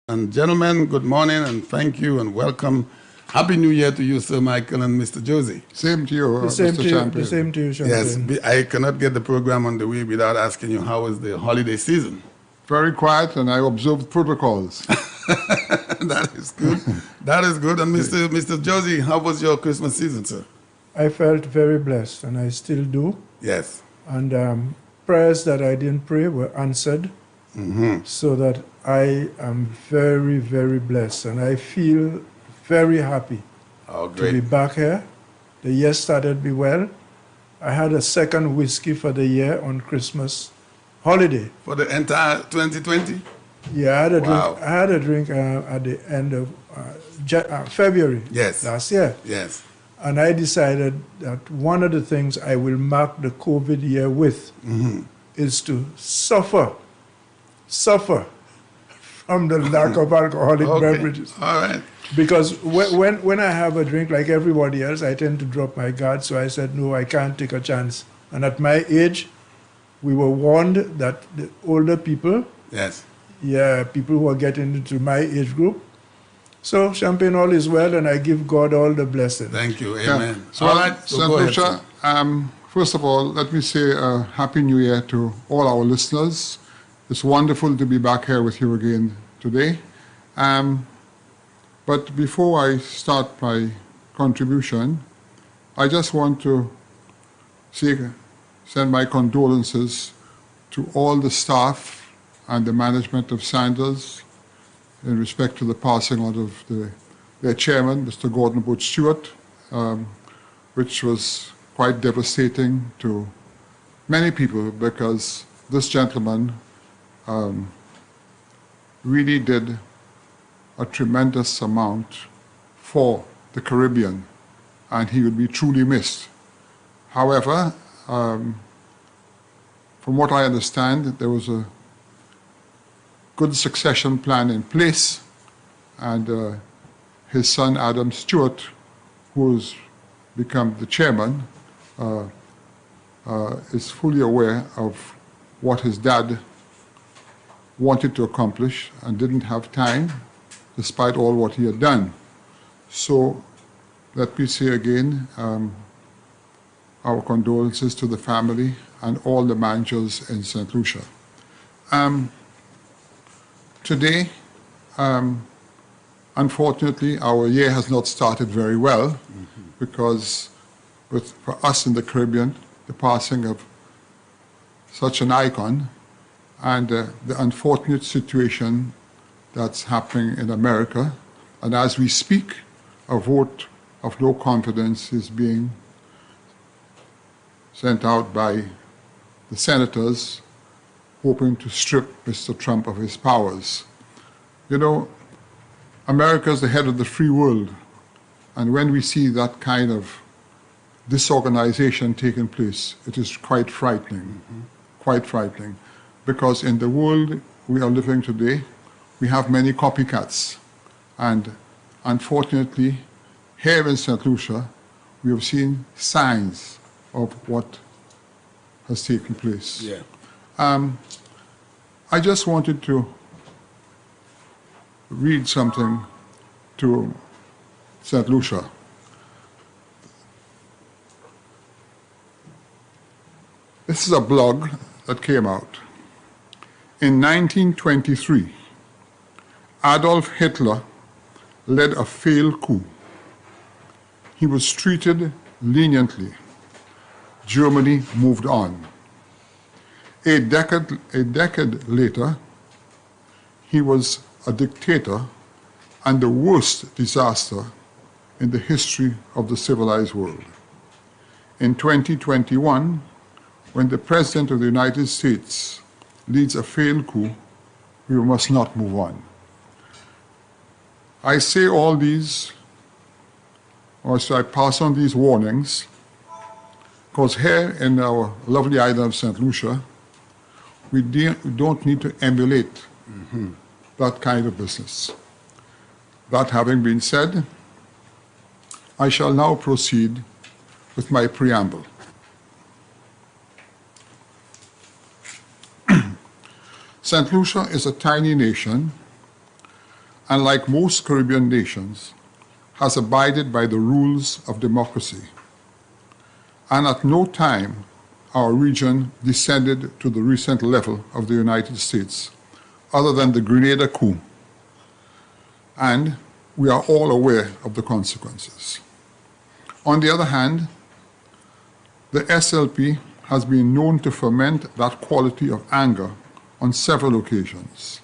And gentlemen, good morning and thank you and welcome. Happy New Year to you, Sir Michael and Mr. Josie. Same to you, The same Mr. to you, Champion. the same to you, Champagne. Yes, I cannot get the program on the way without asking you how was the holiday season. Very quiet, and I observed protocols. That is good. That is good. And Mr. Josie, how was your Christmas season, sir? I felt very blessed, and I still do. Yes. And prayers that I didn't pray were answered, so that I am very, very blessed, and I feel very happy Oh, to be great. back here. The year started me well. I had a second whiskey for the year on Christmas holiday. For the entire 2020? Yeah, I had a Wow. drink. I had a drink at the end of February Yes. last year. Yes. And I decided that one of the things I will mark the COVID year with is to suffer from the lack of alcoholic Okay. beverages. All right. Because when I have a drink like everybody else, I tend to drop my guard. So I said, no, I can't take a chance. And at my age, we were warned that the older people, Yes. people who are getting into my age group. So champagne, all is well, and I give God all the blessings. Thank you. Yeah. Amen. So, All right. So St. go ahead, Lucia, sir. first of all, let me say a Happy New Year to all our listeners. It's wonderful to be back here with you again today. But before I start my contribution, I just want to send my condolences to all the staff and the management of Sanders in respect to the passing out of their chairman, Mr. Gordon Butch Stewart, which was quite devastating to many people because this gentleman really did a tremendous amount for the Caribbean, and he would be truly missed. However, from what I understand, there was a good succession plan in place, and his son Adam Stewart, who's become the chairman, is fully aware of what his dad wanted to accomplish and didn't have time, despite all what he had done. So let me say again, our condolences to the family and all the managers in St. Lucia. Today, unfortunately, our year has not started very well because for us in the Caribbean, the passing of such an icon and the unfortunate situation that's happening in America. And as we speak, a vote of no confidence is being sent out by the senators hoping to strip Mr. Trump of his powers. You know, America is the head of the free world, and when we see that kind of disorganization taking place, it is quite frightening, quite frightening, because in the world we are living today, we have many copycats, and unfortunately, here in St. Lucia, we have seen signs of what has taken place. Yeah. I just wanted to read something to St. Lucia. This is a blog that came out. In 1923, Adolf Hitler led a failed coup. He was treated leniently. Germany moved on. A decade later, he was a dictator and the worst disaster in the history of the civilized world. In 2021, when the President of the United States leads a failed coup, we must not move on. I say all these, or so I pass on these warnings, because here in our lovely island of St. Lucia, we don't need to emulate that kind of business. That having been said, I shall now proceed with my preamble. St. Lucia is a tiny nation and like most Caribbean nations, has abided by the rules of democracy. And at no time our region descended to the recent level of the United States, other than the Grenada coup. And we are all aware of the consequences. On the other hand, the SLP has been known to foment that quality of anger on several occasions.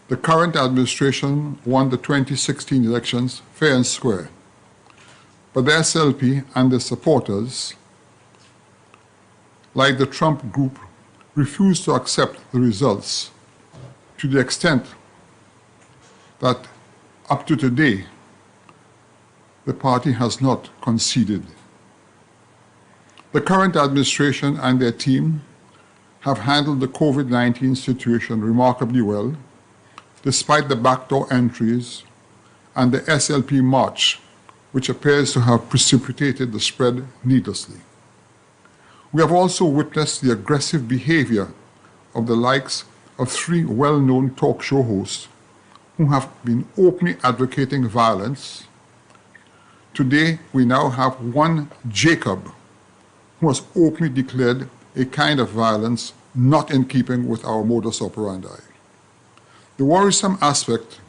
The current administration won the 2016 elections fair and square, but the SLP and their supporters, like the Trump group, refused to accept the results to the extent that up to today, the party has not conceded. The current administration and their team have handled the COVID-19 situation remarkably well, despite the backdoor entries and the SLP march, which appears to have precipitated the spread needlessly. We have also witnessed the aggressive behavior of the likes of 3 well-known talk show hosts who have been openly advocating violence. Today, we now have one Jacob who has openly declared a kind of violence not in keeping with our modus operandi. The worrisome aspect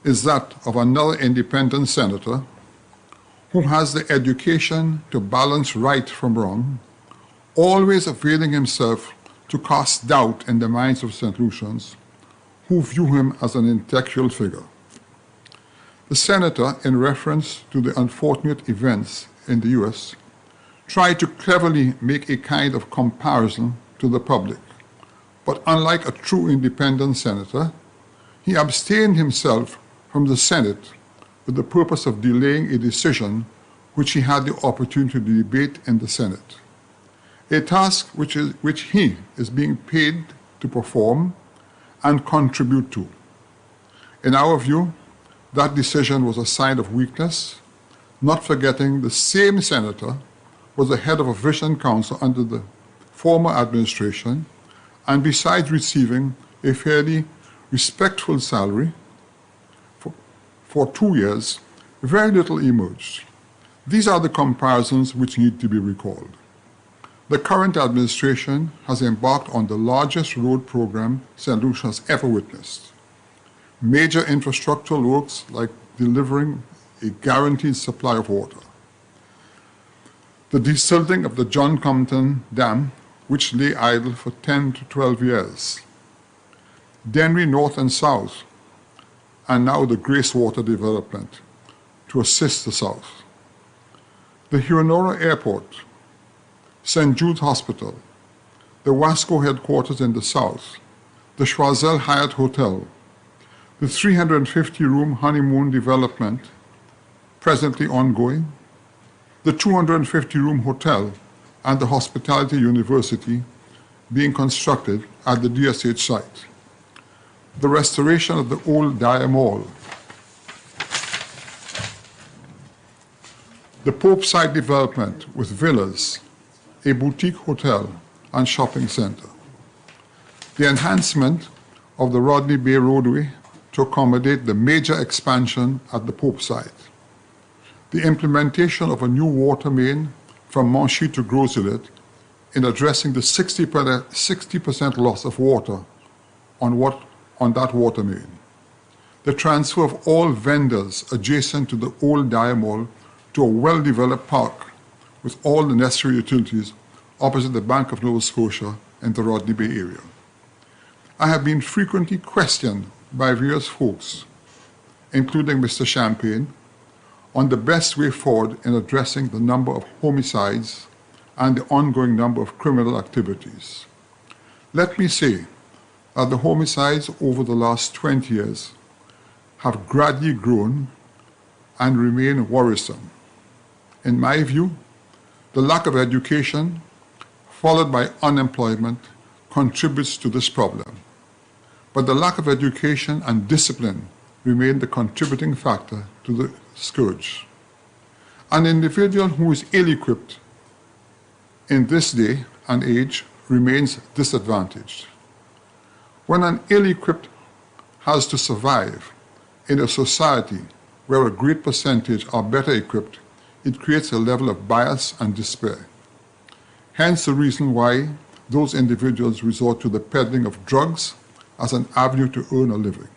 is that of another independent senator who has the education to balance right from wrong, always availing himself to cast doubt in the minds of St. Lucians who view him as an intellectual figure. The senator, in reference to the unfortunate events in the US, tried to cleverly make a kind of comparison to the public, but unlike a true independent senator, he abstained himself from the Senate with the purpose of delaying a decision which he had the opportunity to debate in the Senate, a task which he is being paid to perform and contribute to. In our view, that decision was a sign of weakness, not forgetting the same senator was the head of a vision council under the former administration, and besides receiving a fairly respectful salary for 2 years, very little emerged. These are the comparisons which need to be recalled. The current administration has embarked on the largest road program St. Lucia has ever witnessed. Major infrastructural works like delivering a guaranteed supply of water, the desilting of the John Compton Dam, which lay idle for 10 to 12 years, Dennery North and South, and now the Grace Water development to assist the South, the Huronora Airport, St. Jude's Hospital, the Wasco headquarters in the South, the Choiseul Hyatt Hotel, the 350-room honeymoon development presently ongoing, the 250-room hotel and the Hospitality University being constructed at the DSH site, the restoration of the old Dyer Mall, the Pope site development with villas, a boutique hotel and shopping center, the enhancement of the Rodney Bay roadway to accommodate the major expansion at the Pope site, the implementation of a new water main from Monchy to Groselet in addressing the 60% loss of water on that water main, the transfer of all vendors adjacent to the old Dyer Mall to a well-developed park with all the necessary utilities opposite the Bank of Nova Scotia in the Rodney Bay area. I have been frequently questioned by various folks, including Mr. Champagne, on the best way forward in addressing the number of homicides and the ongoing number of criminal activities. Let me say that the homicides over the last 20 years have gradually grown and remain worrisome. In my view, the lack of education, followed by unemployment, contributes to this problem. But the lack of education and discipline remain the contributing factor to the scourge. An individual who is ill-equipped in this day and age remains disadvantaged. When an ill-equipped has to survive in a society where a great percentage are better equipped, it creates a level of bias and despair. Hence the reason why those individuals resort to the peddling of drugs as an avenue to earn a living.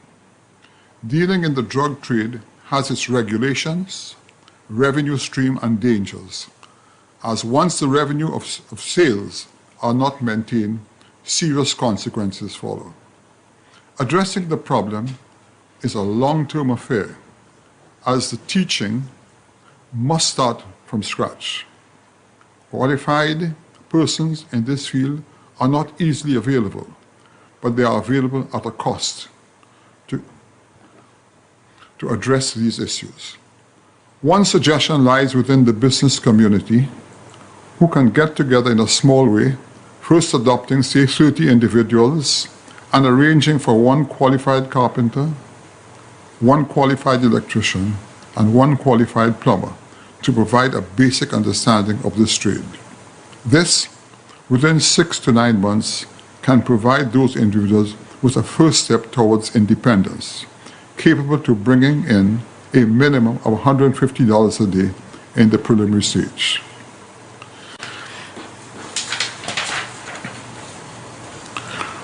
Dealing in the drug trade has its regulations, revenue stream, and dangers, as once the revenue of sales are not maintained, serious consequences follow. Addressing the problem is a long-term affair, as the teaching must start from scratch. Qualified persons in this field are not easily available, but they are available at a cost to address these issues. One suggestion lies within the business community, who can get together in a small way, first adopting, say, 30 individuals and arranging for one qualified carpenter, one qualified electrician, and one qualified plumber to provide a basic understanding of this trade. This, within 6 to 9 months, can provide those individuals with a first step towards independence, capable to bringing in a minimum of $150 a day in the preliminary stage.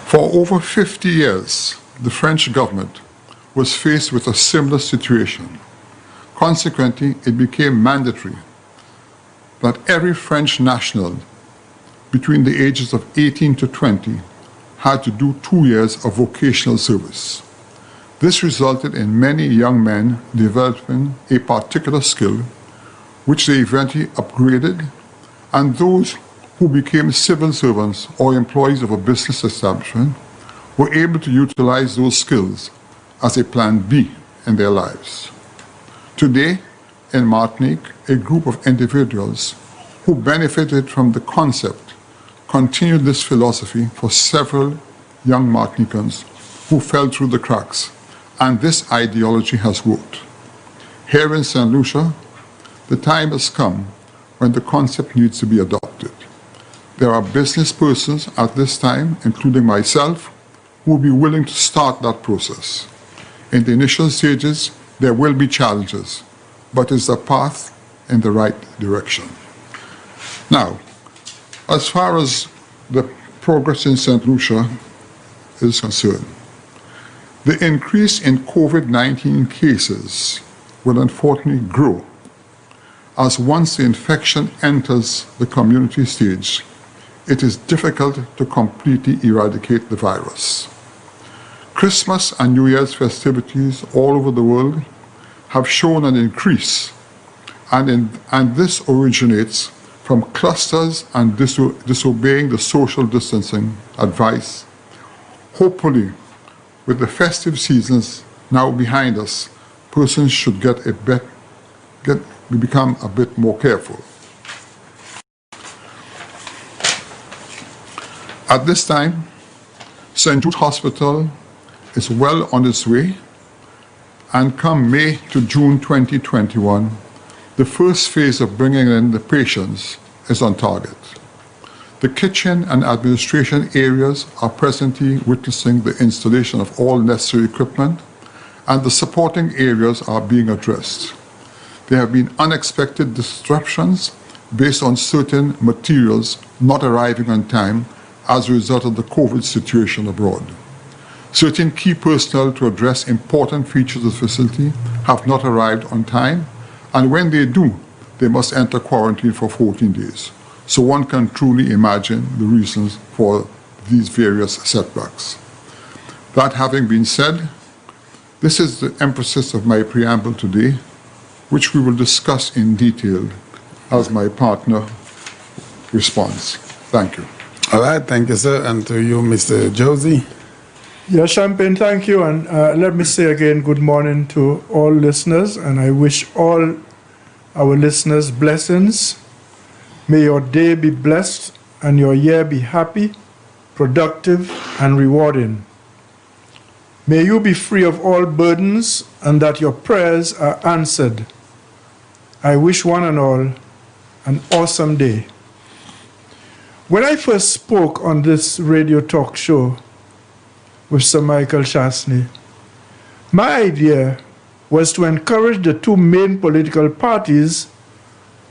For over 50 years, the French government was faced with a similar situation. Consequently, it became mandatory that every French national between the ages of 18 to 20 had to do 2 years of vocational service. This resulted in many young men developing a particular skill which they eventually upgraded, and those who became civil servants or employees of a business establishment were able to utilize those skills as a plan B in their lives. Today, in Martinique, a group of individuals who benefited from the concept continued this philosophy for several young Martinicans who fell through the cracks, and this ideology has worked. Here in St. Lucia, the time has come when the concept needs to be adopted. There are business persons at this time, including myself, who will be willing to start that process. In the initial stages, there will be challenges, but it's a path in the right direction. Now, as far as the progress in St. Lucia is concerned, the increase in COVID-19 cases will unfortunately grow, as once the infection enters the community stage, it is difficult to completely eradicate the virus. Christmas and New Year's festivities all over the world have shown an increase, and this originates from clusters and disobeying the social distancing advice. Hopefully, with the festive seasons now behind us, persons should become a bit more careful. At this time, St. Jude Hospital is well on its way, and come May to June 2021, the first phase of bringing in the patients is on target. The kitchen and administration areas are presently witnessing the installation of all necessary equipment, and the supporting areas are being addressed. There have been unexpected disruptions based on certain materials not arriving on time as a result of the COVID situation abroad. Certain key personnel to address important features of the facility have not arrived on time, and when they do, they must enter quarantine for 14 days. So one can truly imagine the reasons for these various setbacks. That having been said, this is the emphasis of my preamble today, which we will discuss in detail as my partner responds. Thank you. All right, thank you, sir. And to you, Mr. Josie. Yeah, Champagne, thank you. And let me say again, good morning to all listeners. And I wish all our listeners blessings. May your day be blessed and your year be happy, productive, and rewarding. May you be free of all burdens and that your prayers are answered. I wish one and all an awesome day. When I first spoke on this radio talk show with Sir Michael Chastanet, My idea was to encourage the two main political parties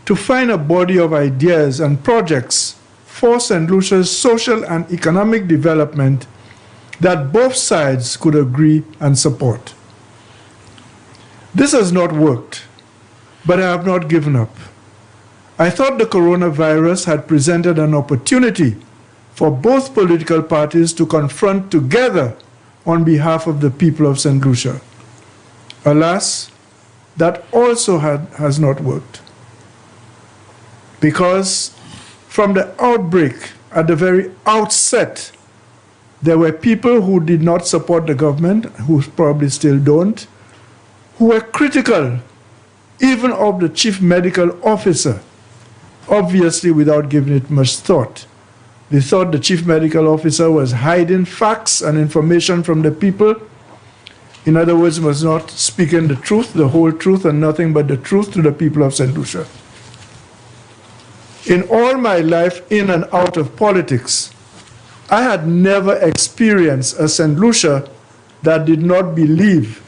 to find a body of ideas and projects for St. Lucia's social and economic development that both sides could agree and support. This has not worked, but I have not given up. I thought the coronavirus had presented an opportunity for both political parties to confront together on behalf of the people of St. Lucia. Alas, that also has not worked. Because from the outbreak, at the very outset, there were people who did not support the government, who probably still don't, who were critical even of the chief medical officer, obviously without giving it much thought. They thought the chief medical officer was hiding facts and information from the people. In other words, was not speaking the truth, the whole truth, and nothing but the truth to the people of St. Lucia. In all my life in and out of politics, I had never experienced a St. Lucia that did not believe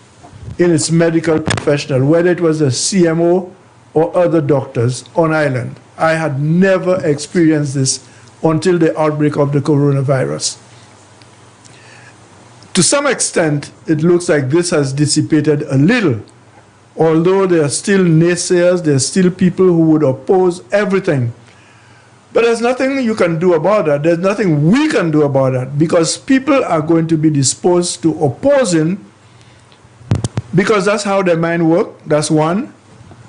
in its medical professional, whether it was a CMO or other doctors on island. I had never experienced this until the outbreak of the coronavirus. To some extent, it looks like this has dissipated a little, although there are still naysayers, there are still people who would oppose everything. But there's nothing you can do about that. There's nothing we can do about that, because people are going to be disposed to opposing, because that's how their mind works, that's one.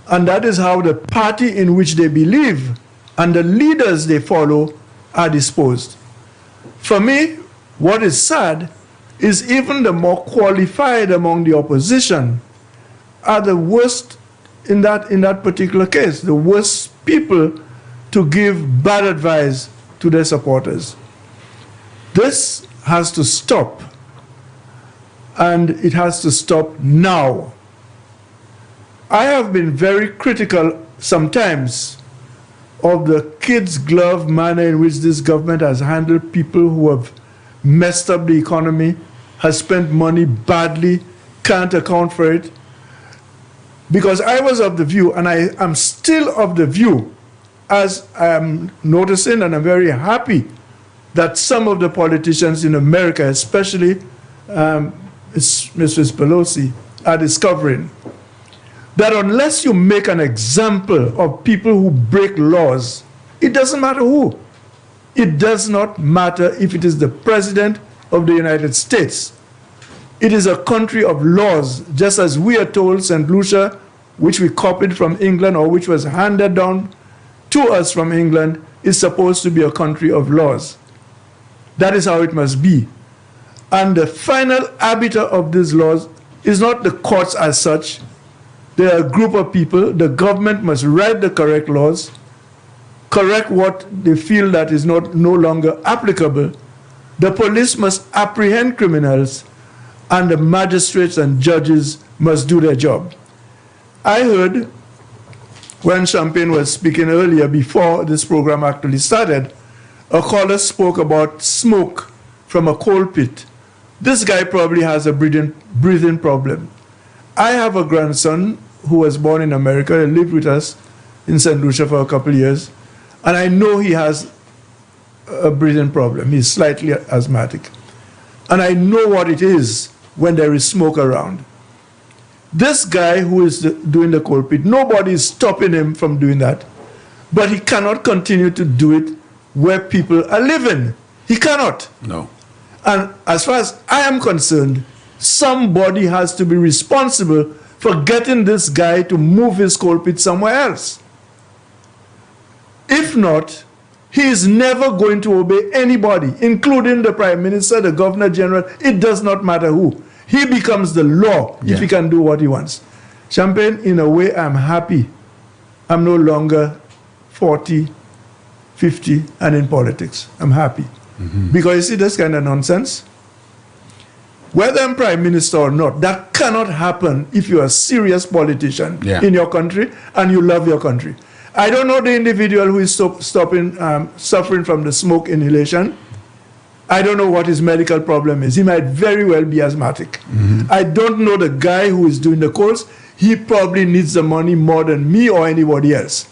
And that is how the party in which they believe and the leaders they follow are disposed. For me, what is sad is even the more qualified among the opposition are the worst in that particular case, the worst people to give bad advice to their supporters. This has to stop, and it has to stop now. I have been very critical sometimes of the kid's glove manner in which this government has handled people who have messed up the economy, has spent money badly, can't account for it. Because I was of the view, and I am still of the view, as I am noticing, and I'm very happy that some of the politicians in America, especially Mrs. Pelosi, are discovering that unless you make an example of people who break laws, it doesn't matter who. It does not matter if it is the President of the United States. It is a country of laws, just as we are told St. Lucia, which we copied from England or which was handed down to us from England, is supposed to be a country of laws. That is how it must be. And the final arbiter of these laws is not the courts as such. They are a group of people. The government must write the correct laws, correct what they feel that is no longer applicable. The police must apprehend criminals, and the magistrates and judges must do their job. I heard when Champagne was speaking earlier, before this program actually started, a caller spoke about smoke from a coal pit. This guy probably has a breathing problem. I have a grandson who was born in America and lived with us in St. Lucia for a couple of years, and I know he has a breathing problem. He's slightly asthmatic. And I know what it is when there is smoke around. This guy who is doing the coal pit, nobody is stopping him from doing that, but he cannot continue to do it where people are living. He cannot. No. And as far as I am concerned, somebody has to be responsible for getting this guy to move his coal pit somewhere else. If not, he is never going to obey anybody, including the Prime Minister, the Governor General. It does not matter who. He becomes the law if he can do what he wants. Champagne, in a way, I'm happy. I'm no longer 40, 50, and in politics. I'm happy. Because you see this kind of nonsense? Whether I'm Prime Minister or not, that cannot happen if you're a serious politician in your country and you love your country. I don't know the individual who is suffering from the smoke inhalation. I don't know what his medical problem is. He might very well be asthmatic. I don't know the guy who is doing the coals. He probably needs the money more than me or anybody else.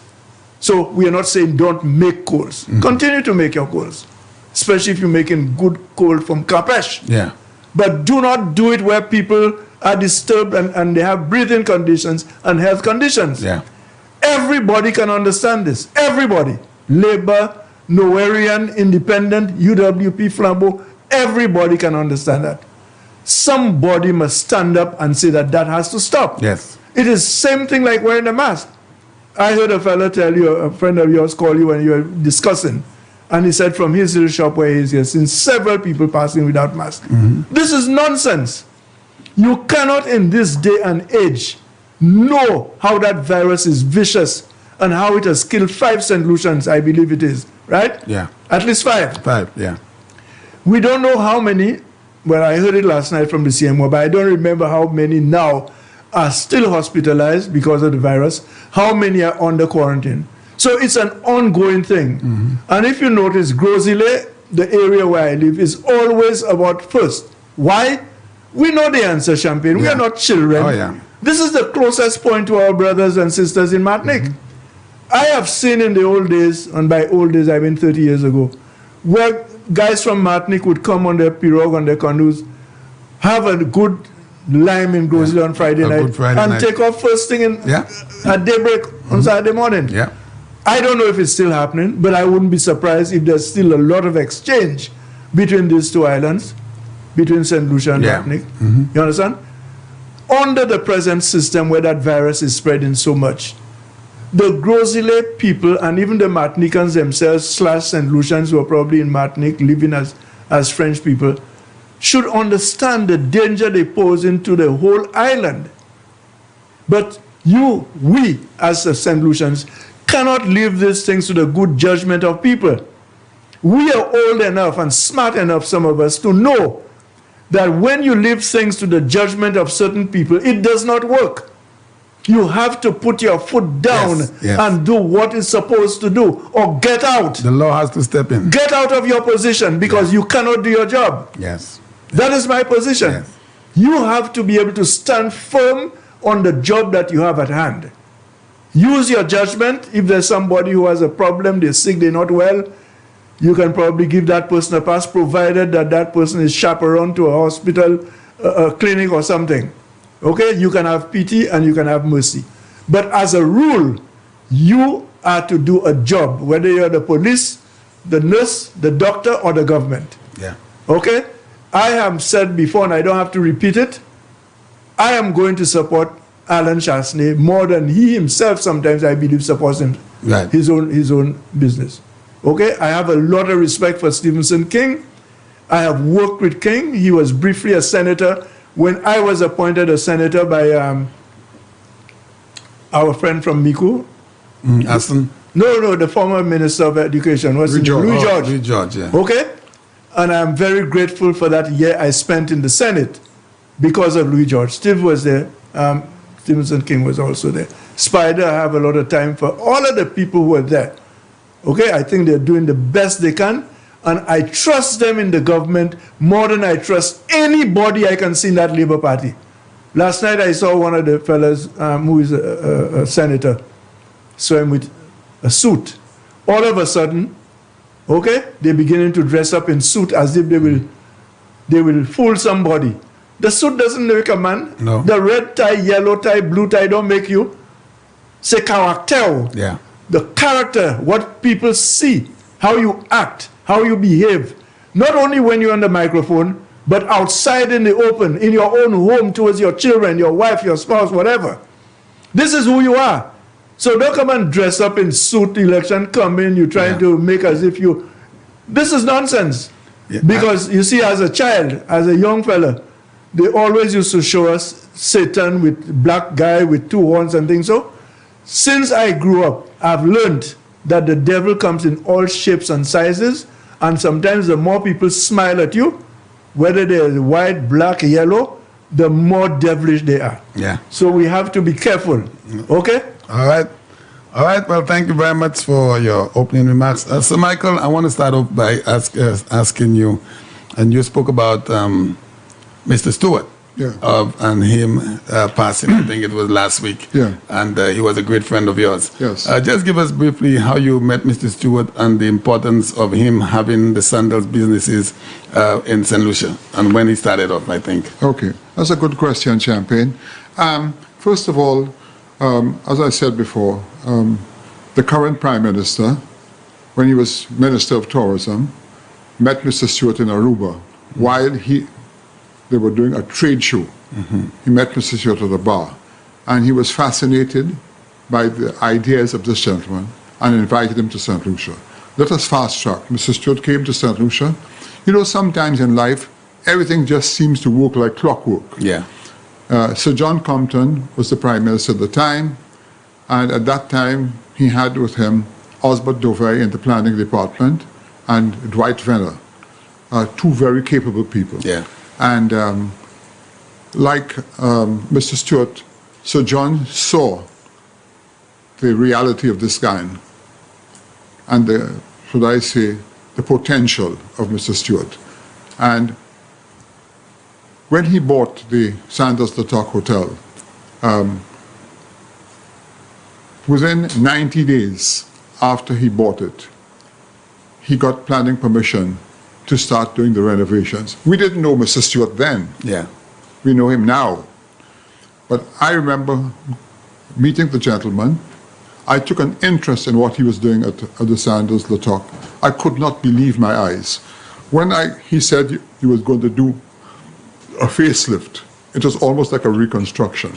So we are not saying don't make coals. Continue to make your coals, especially if you're making good coal from Campeche. Yeah. But do not do it where people are disturbed and they have breathing conditions and health conditions. Yeah. Everybody can understand this. Everybody. Labor, Nowerian, Independent, UWP, Flambeau, everybody can understand that. Somebody must stand up and say that that has to stop. Yes. It is same thing like wearing a mask. I heard a fellow tell you, a friend of yours call you when you were discussing, and he said from his little shop where he is, he has seen several people passing without masks. This is nonsense. You cannot in this day and age know how that virus is vicious and how it has killed 5 St. Lucians, I believe it is, right? Yeah. At least 5. 5, yeah. We don't know how many, well, I heard it last night from the CMO, but I don't remember how many now are still hospitalized because of the virus, how many are under quarantine. So it's an ongoing thing. And if you notice, Grosile, the area where I live, is always about first. Why? We know the answer, Champagne. We Yeah. are not children. Oh, yeah. This is the closest point to our brothers and sisters in Martinique. I have seen in the old days, and by old days I mean 30 years ago, where guys from Martinique would come on their pirogue, on their canoes, have a good lime in Grosile on Friday A night, good Friday and night. take off first thing at daybreak on Saturday morning. Yeah. I don't know if it's still happening, but I wouldn't be surprised if there's still a lot of exchange between these two islands, between St. Lucia and Yeah. Martinique. You understand? Under the present system where that virus is spreading so much, the Grosile people and even the Martinicans themselves / St. Lucians who are probably in Martinique living as French people should understand the danger they pose into the whole island. But we as the St. Lucians cannot leave these things to the good judgment of people. We are old enough and smart enough, some of us, to know that when you leave things to the judgment of certain people, it does not work. You have to put your foot down Yes. and do what it's supposed to do, or get out. The law has to step in. Get out of your position because you cannot do your job. Yes. That is my position. Yes. You have to be able to stand firm on the job that you have at hand. Use your judgment. If there's somebody who has a problem, they're sick, they're not well, you can probably give that person a pass, provided that that person is chaperoned to a hospital, a clinic or something. Okay? You can have pity and you can have mercy. But as a rule, you are to do a job, whether you're the police, the nurse, the doctor, or the government. Yeah. Okay? I have said before, and I don't have to repeat it, I am going to support Alan Chastanet more than he himself sometimes, I believe, supports him, Right. his own business. Okay? I have a lot of respect for Stephenson King. I have worked with King. He was briefly a senator when I was appointed a senator by our friend from Miku. Aston? No, the former Minister of Education. What's his name? Louis George. Louis George, yeah. Okay? And I'm very grateful for that year I spent in the Senate because of Louis George. Steve was there. Stephenson King was also there. Spider, I have a lot of time for all of the people who are there. Okay? I think they're doing the best they can. And I trust them in the government more than I trust anybody I can see in that Labour Party. Last night I saw one of the fellas who is a senator, saw him with a suit. All of a sudden, okay, they're beginning to dress up in suit as if they will fool somebody. The suit doesn't make a man. No. The red tie, yellow tie, blue tie don't make you. C'est caractère. Yeah. The character, what people see, how you act, how you behave, not only when you're on the microphone, but outside in the open, in your own home, towards your children, your wife, your spouse, whatever. This is who you are. So don't come and dress up in suit, election come in, you're trying to make as if you... This is nonsense. Yeah. Because you see, as a child, as a young fella, they always used to show us Satan with black guy with 2 horns and things. So since I grew up, I've learned that the devil comes in all shapes and sizes, and sometimes the more people smile at you, whether they're white, black, yellow, the more devilish they are. Yeah. So we have to be careful. Okay? All right. All right. Well, thank you very much for your opening remarks. Sir Michael, I want to start off by asking you, And you spoke about Mr. Stewart. Yeah. And him passing, I think it was last week. Yeah. And he was a great friend of yours. Yes. Just give us briefly how you met Mr. Stewart and the importance of him having the sandals businesses in St. Lucia and when he started off, I think. Okay, that's a good question, Champagne. First of all, as I said before, the current Prime Minister, when he was Minister of Tourism, met Mr. Stewart in Aruba while they were doing a trade show. He met Mr. Stewart at the bar, and he was fascinated by the ideas of this gentleman and invited him to St. Lucia. Let us fast track. Mr. Stewart came to St. Lucia. You know, sometimes in life, everything just seems to work like clockwork. Yeah. Sir John Compton was the Prime Minister at the time, and at that time he had with him Osbert Dovey in the Planning Department and Dwight Venner, two very capable people. Yeah. And like Mr. Stewart, Sir John saw the reality of this guy and the, should I say, the potential of Mr. Stewart. And when he bought the Sandals Latok Hotel, within 90 days after he bought it, he got planning permission to start doing the renovations. We didn't know Mr. Stewart then. Yeah. We know him now. But I remember meeting the gentleman. I took an interest in what he was doing at the Sandals Latok. I could not believe my eyes. When he said he was going to do a facelift, it was almost like a reconstruction.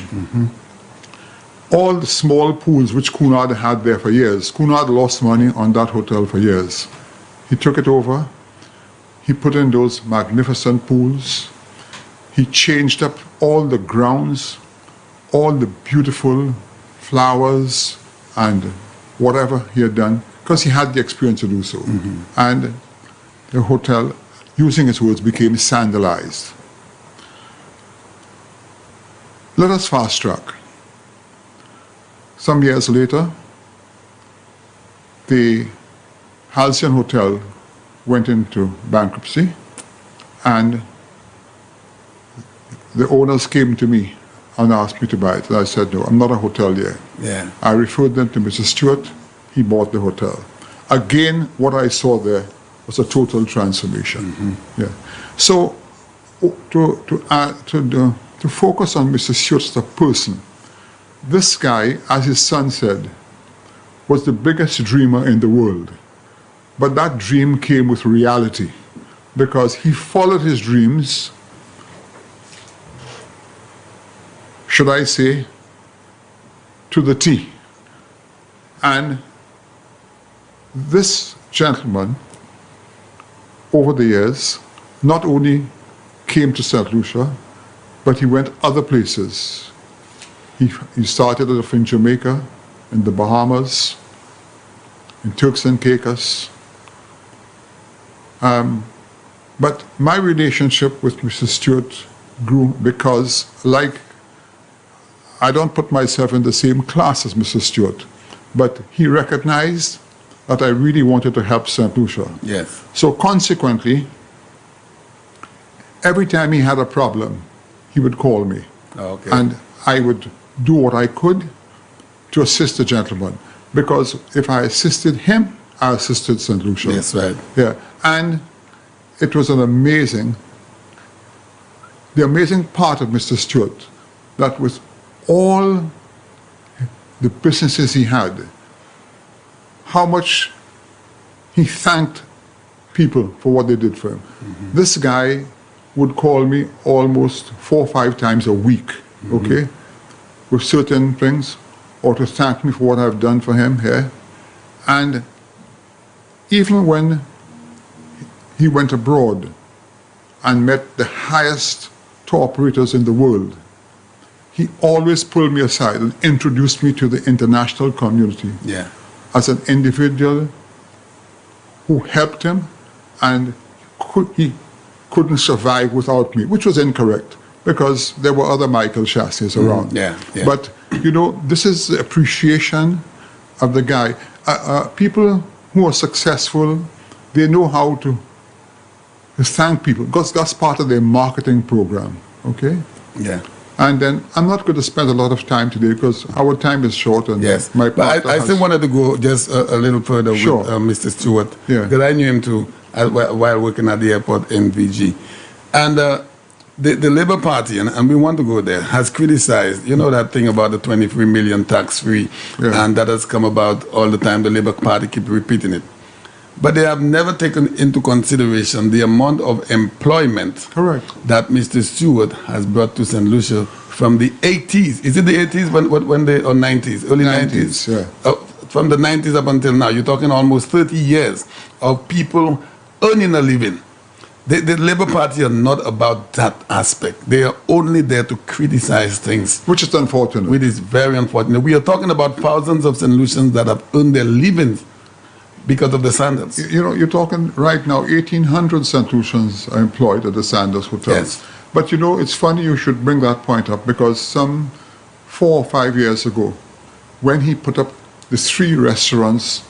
All the small pools which Cunard had there for years, Cunard lost money on that hotel for years. He took it over. He put in those magnificent pools. He changed up all the grounds, all the beautiful flowers and whatever he had done, because he had the experience to do so. And the hotel, using his words, became sandalized. Let us fast track. Some years later, the Halcyon Hotel went into bankruptcy, and the owners came to me and asked me to buy it. And I said, no, I'm not a hotelier. Yeah. I referred them to Mr. Stewart. He bought the hotel. Again, what I saw there was a total transformation. Yeah. So to focus on Mr. Stewart as a person, this guy, as his son said, was the biggest dreamer in the world. But that dream came with reality, because he followed his dreams, should I say, to the T. And this gentleman, over the years, not only came to St. Lucia, but he went other places. He started off in Jamaica, in the Bahamas, in Turks and Caicos. But my relationship with Mr. Stewart grew because, like, I don't put myself in the same class as Mr. Stewart, but he recognized that I really wanted to help St. Lucia. Yes. So consequently, every time he had a problem, he would call me. Okay. And I would do what I could to assist the gentleman. Because if I assisted him, I assisted St. Lucia. Yes, right. Yeah. And it was the amazing part of Mr. Stewart, that with all the businesses he had, how much he thanked people for what they did for him. This guy would call me almost 4 or 5 times a week, okay, with certain things, or to thank me for what I've done for him here. And even when he went abroad and met the highest tour operators in the world, he always pulled me aside and introduced me to the international community. Yeah. As an individual who helped him, and he couldn't survive without me, which was incorrect, because there were other Michael Chastanets around. Yeah, yeah. But, you know, this is the appreciation of the guy. People who are successful, they know how to to thank people, because that's part of their marketing program, okay? Yeah. And then I'm not going to spend a lot of time today because our time is short. And Yes. my But I still wanted to go just a little further Sure. with Mr. Stewart. Yeah. Because I knew him too while working at the airport in VG. And the Labour Party, and we want to go there, has criticized, you know that thing about the 23 million tax-free, Yeah. and that has come about all the time. The Labour Party keep repeating it. But they have never taken into consideration the amount of employment Correct. that Mr. Stewart has brought to St. Lucia from the 80s. Is it the 80s when they, or 90s? Early 90s? Yeah. From the 90s up until now. You're talking almost 30 years of people earning a living. The Labour Party are not about that aspect. They are only there to criticize things, Which is unfortunate. which is very unfortunate. We are talking about thousands of St. Lucians that have earned their livings because of the Sandals. You know, you're talking right now, 1,800 St. Lucians are employed at the Sandals hotels. Yes. But you know, it's funny you should bring that point up because some 4 or 5 years ago, when he put up the 3 restaurants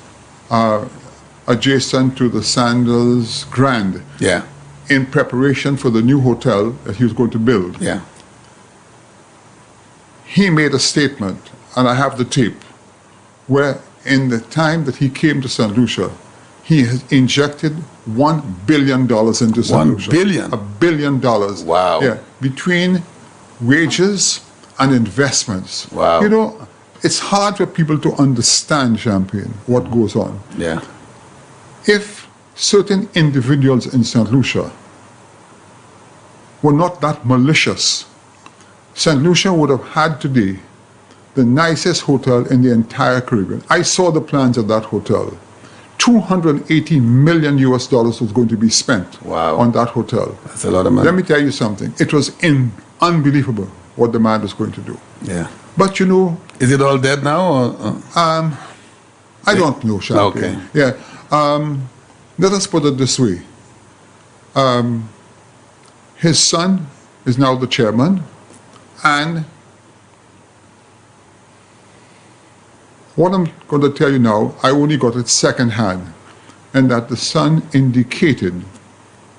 adjacent to the Sandals Grand Yeah, in preparation for the new hotel that he was going to build, yeah. he made a statement, and I have the tape, where in the time that he came to St. Lucia, he has injected $1 billion into St. $1 Lucia. billion? $1 billion. Wow. Yeah, between wages and investments. Wow. You know, it's hard for people to understand, Champagne, what goes on. Yeah. If certain individuals in St. Lucia were not that malicious, St. Lucia would have had today the nicest hotel in the entire Caribbean. I saw the plans of that hotel. $280 million was going to be spent Wow. on that hotel. That's a lot of money. Let me tell you something. It was unbelievable what the man was going to do. Yeah. But you know, Is it all dead now? Or? I don't know, Champagne. Okay. Yeah. Let us put it this way. His son is now the chairman, and what I'm going to tell you now, I only got it secondhand, and that the son indicated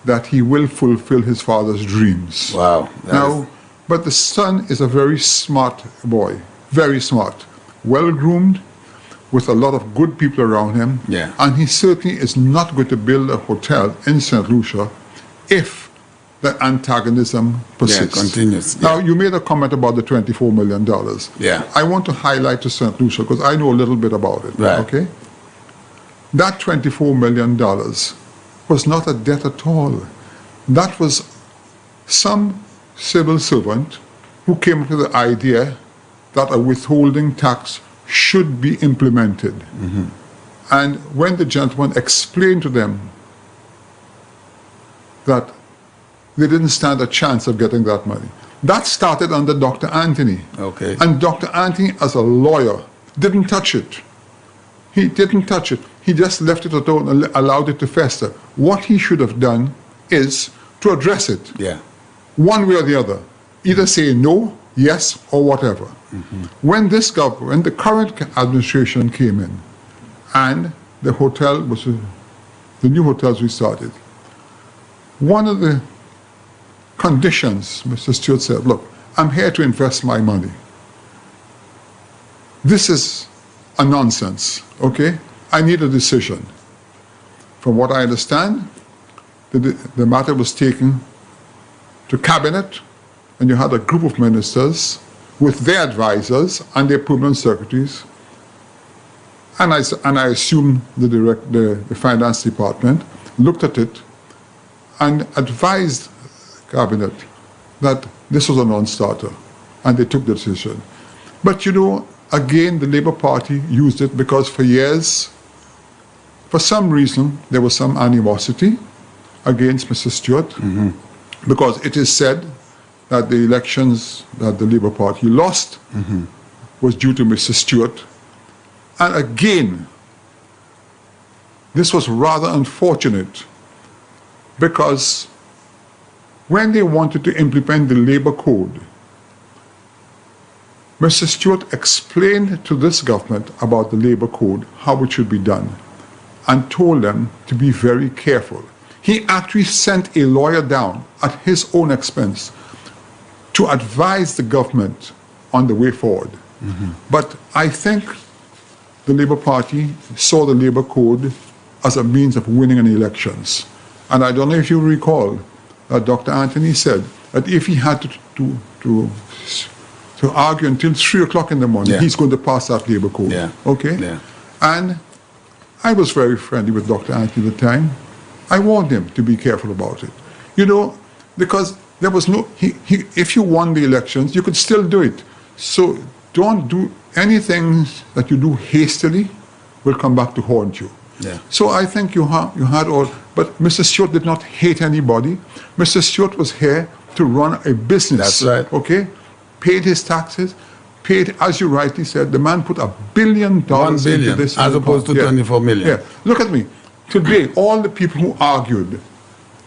that he will fulfill his father's dreams. Wow. Now, but the son is a very smart boy, very smart, well-groomed, with a lot of good people around him. Yeah. And he certainly is not going to build a hotel in St. Lucia if the antagonism persists. continues. Now, you made a comment about the $24 million. Yeah. I want to highlight to St. Lucia because I know a little bit about it. Right. Okay? That $24 million was not a debt at all. That was some civil servant who came up with the idea that a withholding tax should be implemented. Mm-hmm. And when the gentleman explained to them that they didn't stand a chance of getting that money, that started under Dr. Anthony. Okay. And Dr. Anthony, as a lawyer, didn't touch it. He didn't touch it. He just left it alone and allowed it to fester. What he should have done is to address it. Yeah. One way or the other. Either say no, yes, or whatever. Mm-hmm. When the current administration came in, and the hotel was the new hotels we started, one of the conditions, Mr. Stewart said, look, I'm here to invest my money. This is a nonsense, okay? I need a decision. From what I understand, the matter was taken to cabinet, and you had a group of ministers with their advisors and their permanent secretaries, and I assume the finance department looked at it and advised cabinet that this was a non-starter, and they took the decision. But you know, again, the Labour Party used it because for years, for some reason, there was some animosity against Mr. Stewart, mm-hmm. because it is said that the elections that the Labour Party lost mm-hmm. was due to Mr. Stewart. And again, this was rather unfortunate because when they wanted to implement the Labour Code, Mr. Stewart explained to this government about the Labour Code, how it should be done, and told them to be very careful. He actually sent a lawyer down at his own expense to advise the government on the way forward. But I think the Labour Party saw the Labour Code as a means of winning an elections. And I don't know if you recall that Dr. Anthony said that if he had to argue until 3 o'clock in the morning, Yeah. he's going to pass that Labour Code. Yeah. Okay? Yeah. And I was very friendly with Dr. Anthony at the time. I warned him to be careful about it. You know, because there was no, if you won the elections, you could still do it. So don't do anything that you do hastily will come back to haunt you. Yeah. So I think you had all, but Mr. Stewart did not hate anybody. Mr. Stewart was here to run a business. That's right. Okay? Paid his taxes, paid, as you rightly said, the man put $1 billion 1 billion, into this. as opposed to Yeah. 24 million. Yeah. Look at me. Today, all the people who argued,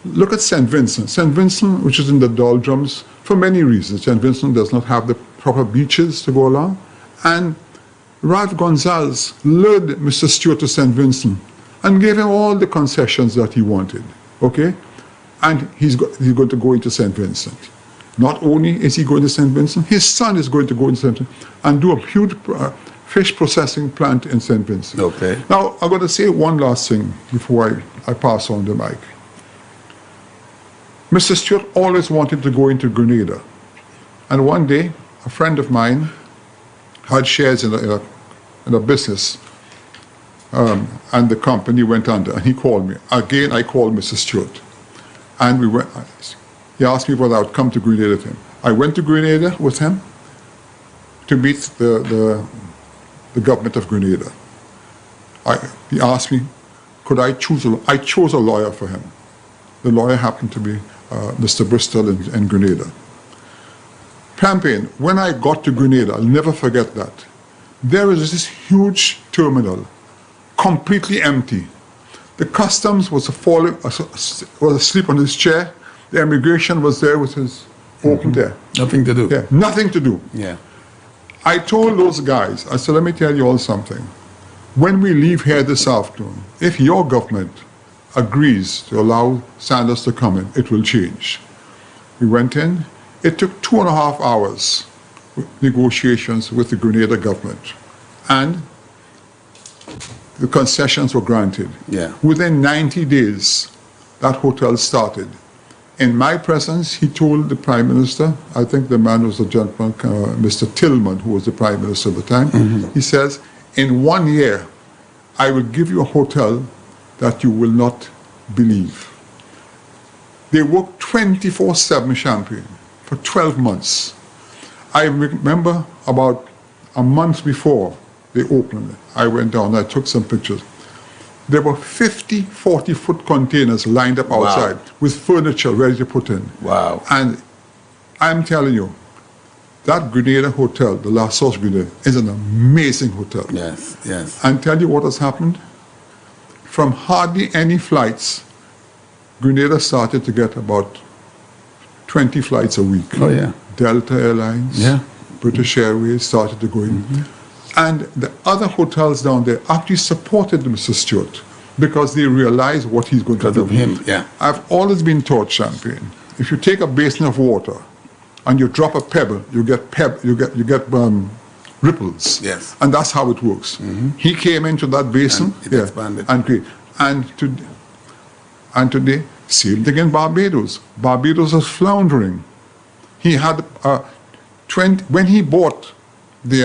look at St. Vincent. St. Vincent, which is in the doldrums, for many reasons. St. Vincent does not have the proper beaches to go along. And Ralph Gonzalez lured Mr. Stewart to St. Vincent and gave him all the concessions that he wanted. Okay? And he's going to go into St. Vincent. Not only is he going to St. Vincent, his son is going to go into St. Vincent and do a huge fish processing plant in St. Vincent. Okay. Now, I'm going to say one last thing before I pass on the mic. Mr. Stewart always wanted to go into Grenada. And one day, a friend of mine had shares in a business, and the company went under, and he called me. Again, I called Mr. Stewart. And we went, he asked me whether I would come to Grenada with him. I went to Grenada with him to meet the government of Grenada. He asked me, could I choose I chose a lawyer for him. The lawyer happened to be Mr. Bristol in Grenada. Campaign, when I got to Grenada, I'll never forget that. There was this huge terminal, completely empty. The customs was asleep on his chair. The immigration was there with his open there. Nothing to do. Yeah, nothing to do. Yeah. I told those guys, I said, let me tell you all something. When we leave here this afternoon, if your government agrees to allow Sanders to come in, it will change. We went in. It took 2.5 hours with negotiations with the Grenada government. And the concessions were granted. Yeah. Within 90 days, that hotel started. In my presence, he told the Prime Minister, I think the man was a gentleman, Mr. Tillman, who was the Prime Minister at the time, he says, in 1 year, I will give you a hotel that you will not believe. They worked 24/7 Champagne for 12 months. I remember about a month before they opened it, I went down, I took some pictures. There were 50 40-foot containers lined up outside with furniture ready to put in. Wow. And I'm telling you, that Grenada hotel, the La Source Grenada, is an amazing hotel. Yes, yes. And tell you what has happened? From hardly any flights, Grenada started to get about 20 flights a week. Oh, yeah. Delta Airlines, Yeah. British Airways started to go in. And the other hotels down there actually supported Mr. Stewart because they realized what he's going to Because do. of him, yeah. I've always been taught, Champagne, if you take a basin of water and you drop a pebble, you get ripples. Yes. And that's how it works. He came into that basin And it expanded. and created. And today, same thing in Barbados. Barbados was floundering. He had when he bought the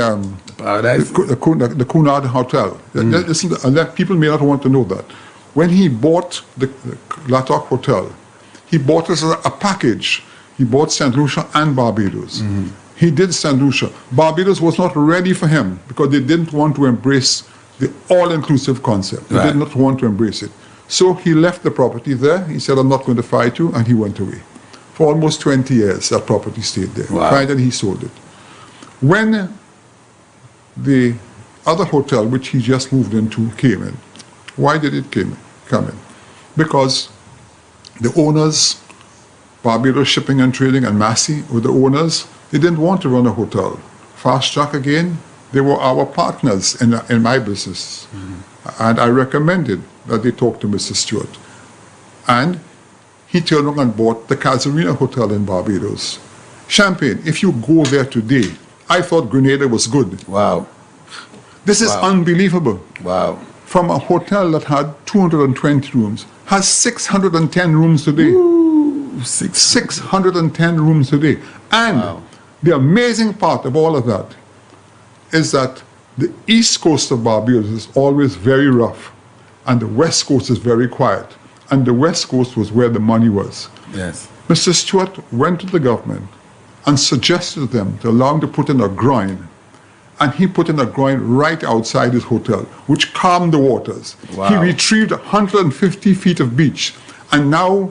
Paradise. the Cunard Hotel. Listen, people may not want to know that. When he bought the Latok Hotel, he bought it as a package. He bought St. Lucia and Barbados. He did St. Lucia. Barbados was not ready for him because they didn't want to embrace the all-inclusive concept. They did not want to embrace it. So he left the property there. He said, I'm not going to fight you, and he went away. For almost 20 years, that property stayed there. Wow. Finally, he sold it. When the other hotel, which he just moved into, came in, why did it come in? Because the owners, Barbados Shipping and Trading and Massey, were the owners. They didn't want to run a hotel. Fast Track again, they were our partners in my business. And I recommended that they talk to Mr. Stewart. And he turned around and bought the Casuarina Hotel in Barbados. Champagne, if you go there today, I thought Grenada was good. Wow. This is Wow. unbelievable. Wow. From a hotel that had 220 rooms, has 610 rooms today. Ooh, 610 rooms today. And Wow. the amazing part of all of that is that the east coast of Barbados is always very rough, and the west coast is very quiet. And the west coast was where the money was. Yes. Mr. Stewart went to the government and suggested to them to allow him to put in a groin. And he put in a groin right outside his hotel, which calmed the waters. Wow. He retrieved 150 feet of beach. And now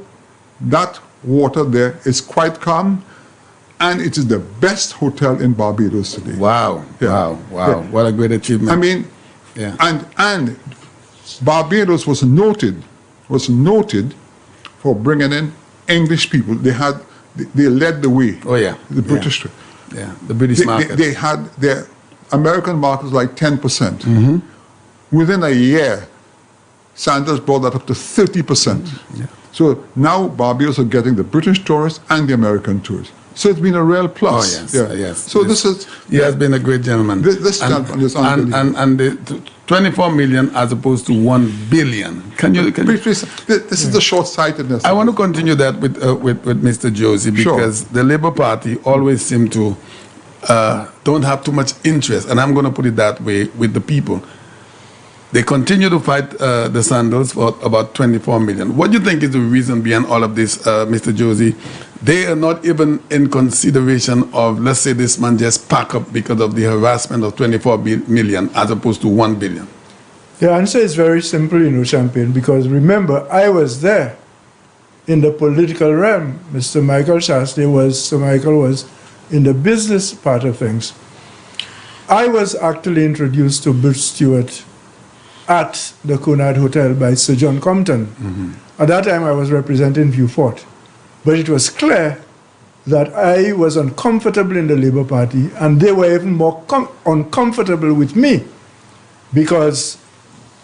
that water there is quite calm. And it is the best hotel in Barbados today. Wow. Yeah. Wow. Wow. Yeah. What a great achievement. I mean, Yeah. and Barbados was noted for bringing in English people. They led the way. Oh, yeah. The Yeah. British. Yeah. The British market. They had their American market was like 10%. Within a year, Sanders brought that up to 30%. Yeah. So now Barbados are getting the British tourists and the American tourists. So it's been a real plus. Oh, yes. Yeah. Yes. So this is He has been a great gentleman. This gentleman is unbelievable. and the 24 million as opposed to 1 billion. Can you? Please, this is the short-sightedness. I want to continue that with Mr. Josie, Sure. because the Labour Party always seem to don't have too much interest, and I'm going to put it that way, with the people. They continue to fight the Sandals for about 24 million. What do you think is the reason behind all of this, Mr. Josie? They are not even in consideration of, let's say, this man just pack up because of the harassment of 24 million as opposed to 1 billion. The answer is very simple, Champagne, because remember, I was there in the political realm. Mr. Sir Michael was in the business part of things. I was actually introduced to Butch Stewart at the Cunard Hotel by Sir John Compton. At that time, I was representing Viewfort. But it was clear that I was uncomfortable in the Labour Party, and they were even more uncomfortable with me, because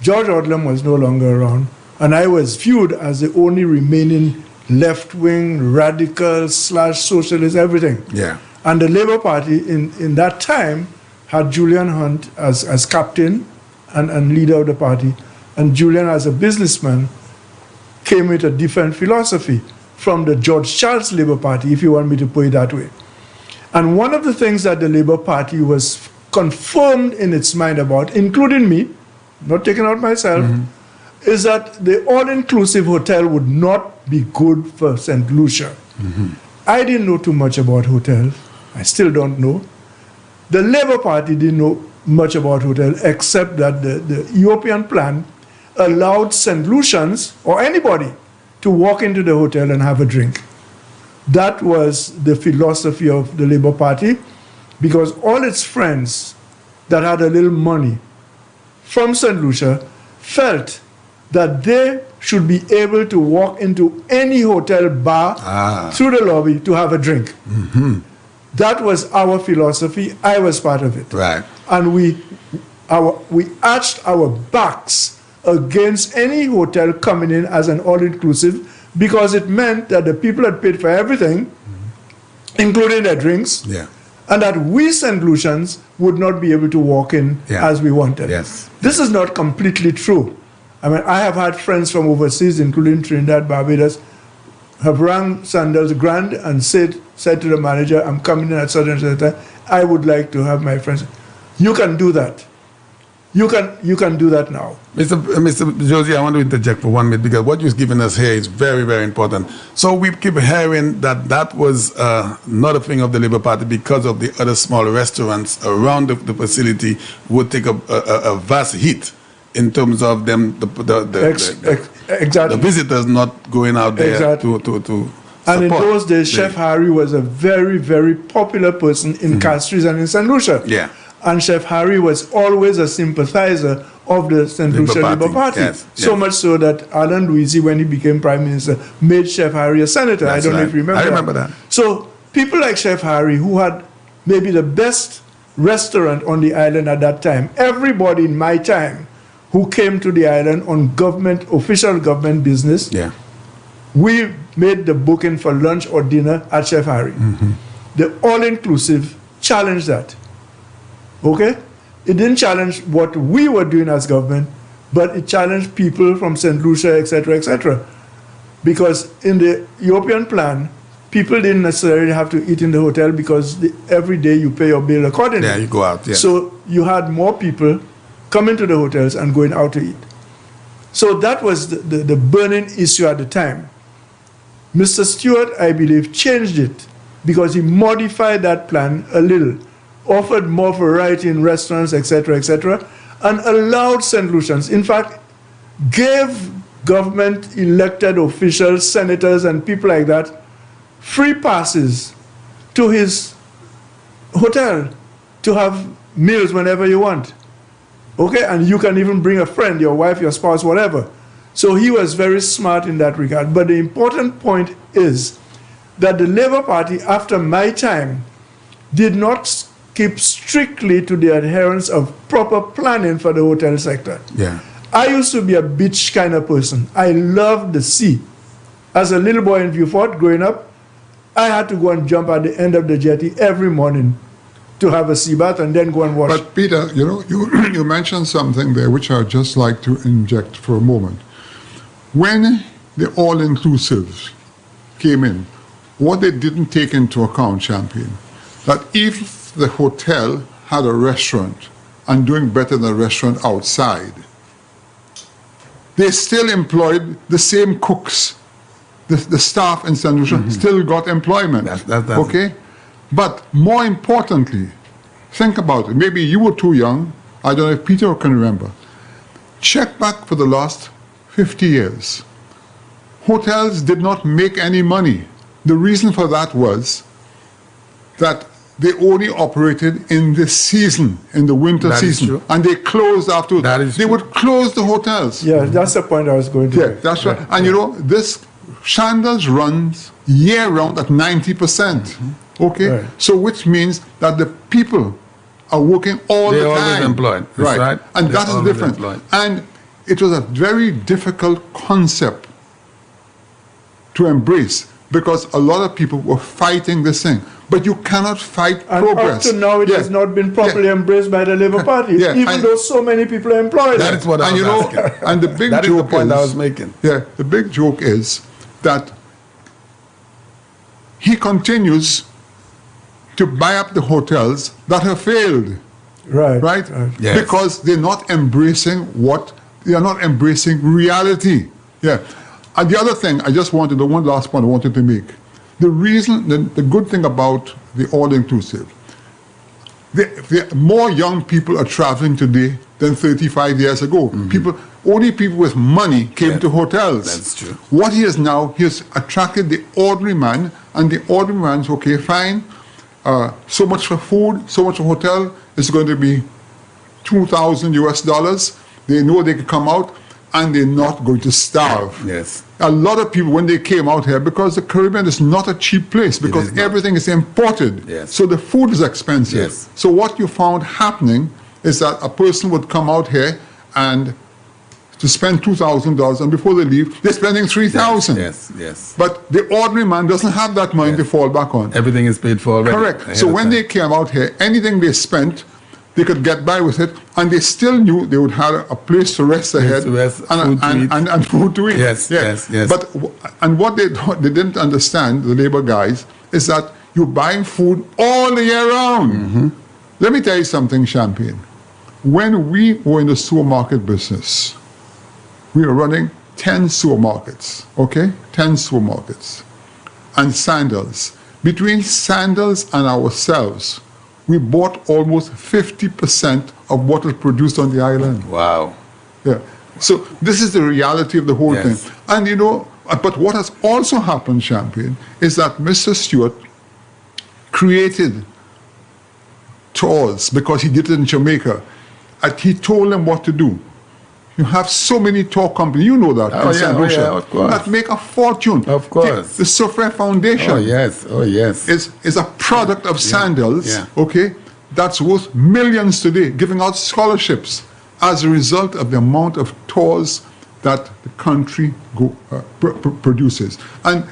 George Odlum was no longer around, and I was viewed as the only remaining left-wing, radical / socialist, everything. Yeah. And the Labour Party in that time had Julian Hunt as captain and leader of the party, and Julian, as a businessman, came with a different philosophy from the George Charles Labour Party, if you want me to put it that way. And one of the things that the Labour Party was confirmed in its mind about, including me, not taking out myself, is that the all-inclusive hotel would not be good for St. Lucia. I didn't know too much about hotels. I still don't know. The Labour Party didn't know much about hotels, except that the European plan allowed St. Lucians or anybody to walk into the hotel and have a drink. That was the philosophy of the Labour Party, because all its friends that had a little money from St. Lucia felt that they should be able to walk into any hotel bar through the lobby to have a drink. That was our philosophy. I was part of it. Right. And we arched our backs against any hotel coming in as an all-inclusive, because it meant that the people had paid for everything, including their drinks, Yeah. and that we St. Lucians would not be able to walk in as we wanted. Yes. This is not completely true. I mean, I have had friends from overseas, including Trinidad, Barbados, have rang Sanders Grand and said to the manager, I'm coming in at such and such a time, I would like to have my friends. You can do that. You can do that now. Mr. Josie, I want to interject for 1 minute, because what you've given us here is very, very important. So we keep hearing that was not a thing of the Labour Party, because of the other small restaurants around the facility would take a vast hit in terms of them, exactly. the visitors not going out there Exactly. to And in support those days, Chef Harry was a very, very popular person in Castries and in St. Lucia. Yeah. And Chef Harry was always a sympathizer of the St. Lucia Labour Party. Yes, So yes. much so that Alan Louisi, when he became Prime Minister, made Chef Harry a senator. That's I don't know right. if you remember I remember that. So people like Chef Harry, who had maybe the best restaurant on the island at that time, everybody in my time who came to the island on official government business, Yeah. we made the booking for lunch or dinner at Chef Harry. The all-inclusive challenged that. Okay? It didn't challenge what we were doing as government, but it challenged people from St. Lucia, etc., etc. Because in the European plan, people didn't necessarily have to eat in the hotel because every day you pay your bill accordingly. Yeah, you go out, yeah. So you had more people coming to the hotels and going out to eat. So that was the burning issue at the time. Mr. Stewart, I believe, changed it because he modified that plan a little, offered more variety in restaurants, etc., etc., and allowed St. Lucians, in fact, gave government elected officials, senators, and people like that free passes to his hotel to have meals whenever you want. Okay, and you can even bring a friend, your wife, your spouse, whatever. So he was very smart in that regard. But the important point is that the Labour Party, after my time, did not keep strictly to the adherence of proper planning for the hotel sector. Yeah. I used to be a beach kind of person. I loved the sea. As a little boy in Beaufort, growing up, I had to go and jump at the end of the jetty every morning to have a sea bath and then go and wash. But Peter, you know, you mentioned something there which I'd just like to inject for a moment. When the all-inclusives came in, what they didn't take into account, Champion, that if the hotel had a restaurant and doing better than a restaurant outside, they still employed the same cooks. The staff in St. Lucia still got employment. That's okay? But more importantly, think about it. Maybe you were too young. I don't know if Peter can remember. Check back for the last 50 years. Hotels did not make any money. The reason for that was that they only operated in the season, in the winter That is season. true. And they closed after. That is they true. would close the hotels. Yeah, that's the point I was going to Yeah, make. that's right. And you know, this Shandals runs year round at 90%. Okay? Right. So which means that the people are working all They're the time. always employed. That's right. And They're that is the always difference. employed. And it was a very difficult concept to embrace because a lot of people were fighting this thing. But you cannot fight And progress. up to now, it has not been properly embraced by the Labour Party, Yeah, even and- though so many people are employed. That is what I And was you know, asking. and the big That is the joke point I is- was making. Yeah, the big joke is that he continues to buy up the hotels that have failed, Right. right? Yes. Because they're not embracing they are not embracing reality. Yeah. And the other thing, the one last point I wanted to make. The reason, the good thing about the all-inclusive, more young people are traveling today than 35 years ago. Only people with money came to hotels. That's true. What he has now, he has attracted the ordinary man, and the ordinary man's okay, fine. So much for food, so much for hotel. It's going to be $2,000 US. They know they can come out, and they're not going to starve. Yes. A lot of people, when they came out here, because the Caribbean is not a cheap place, because is not. everything is imported. Yes. So the food is expensive. Yes. So what you found happening is that a person would come out here and to spend $2,000, and before they leave, they're spending $3,000. Yes, yes. But the ordinary man doesn't have that money to fall back on. Everything is paid for already. Correct. ahead So of when time. they came out here, anything they spent, they could get by with it, and they still knew they would have a place to rest their head to rest, and, food to eat. and food to eat. Yes, yes, yes. But and what they didn't understand, the labor guys, is that you're buying food all the year round. Let me tell you something, Champagne. When we were in the supermarket business, we were running 10 supermarkets, okay? 10 supermarkets. And sandals. Between sandals and ourselves, we bought almost 50% of what was produced on the island. Wow. Yeah. So this is the reality of the whole Yes. thing. And you know, but what has also happened, Champagne, is that Mr. Stewart created tours because he did it in Jamaica. And he told them what to do. You have so many tour companies, you know that, Oh, in yeah, St. oh, Lucia, yeah, of course. that make a fortune. Of course. The Software Foundation Oh, yes. Oh, yes. is a product of sandals, yeah. okay, that's worth millions today, giving out scholarships as a result of the amount of tours that the country produces. And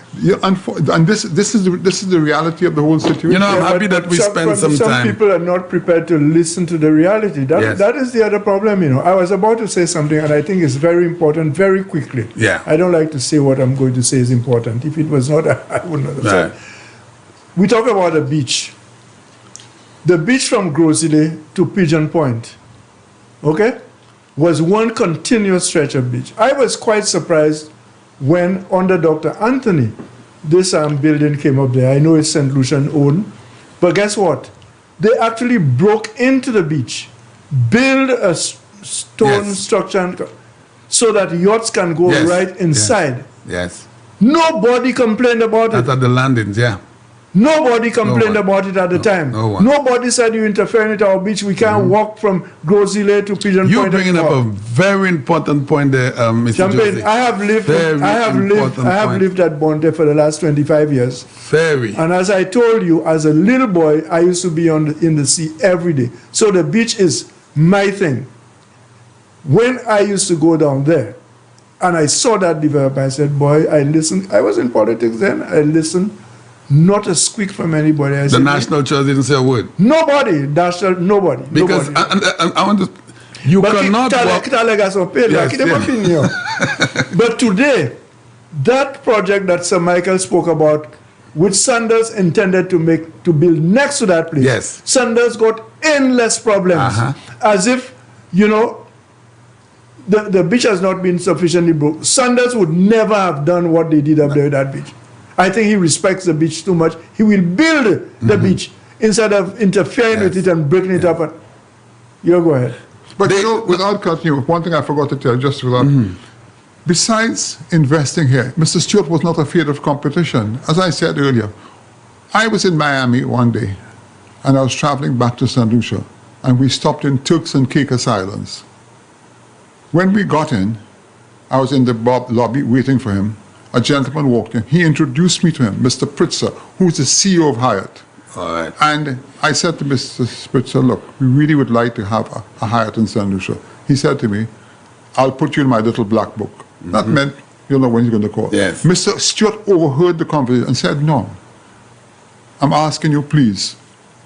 this is the reality of the whole situation. You know, I'm happy that we spent some time. Some people are not prepared to listen to the reality. That is the other problem, you know. I was about to say something, and I think it's very important, very quickly. Yeah. I don't like to say what I'm going to say is important. If it was not, I wouldn't have said. We talk about a beach. The beach from Grosile to Pigeon Point, okay, was one continuous stretch of beach. I was quite surprised when, under Dr. Anthony, this building came up there. I know it's St. Lucian owned, but guess what? They actually broke into the beach, build a stone structure so that yachts can go right inside. Yes. Nobody complained about it. At the landings, yeah. Nobody complained about it at the time. No one. Nobody said you're interfering with our beach. We can't walk from Grosile to Pigeon Point. You're bringing up a very important point there, Mr. Champagne, Josie. I have lived at Bonte for the last 25 years. Very. And as I told you, as a little boy, I used to be in the sea every day. So the beach is my thing. When I used to go down there, and I saw that development, I said, boy, I listened. I was in politics then. I listened. Not a squeak from anybody. The National Trust didn't say a word. Nobody. Nobody. Because nobody. I want to. You cannot walk. But today, that project that Sir Michael spoke about, which Sanders intended to build next to that place. Yes. Sanders got endless problems, as if, you know, the beach has not been sufficiently broke. Sanders would never have done what they did up there with that beach. I think he respects the beach too much. He will build the beach instead of interfering with it and breaking it up. And you go ahead. But you know, without cutting you, one thing I forgot to tell, just without. Besides investing here, Mr. Stewart was not afraid of competition. As I said earlier, I was in Miami one day, and I was traveling back to St. Lucia, and we stopped in Turks and Caicos Islands. When we got in, I was in the lobby waiting for him. A gentleman walked in. He introduced me to him, Mr. Pritzker, who's the CEO of Hyatt. All right. And I said to Mr. Pritzker, look, we really would like to have a Hyatt in St. Lucia. He said to me, I'll put you in my little black book. That meant you'll know when he's going to call. Yes. Mr. Stewart overheard the conversation and said, no, I'm asking you, please,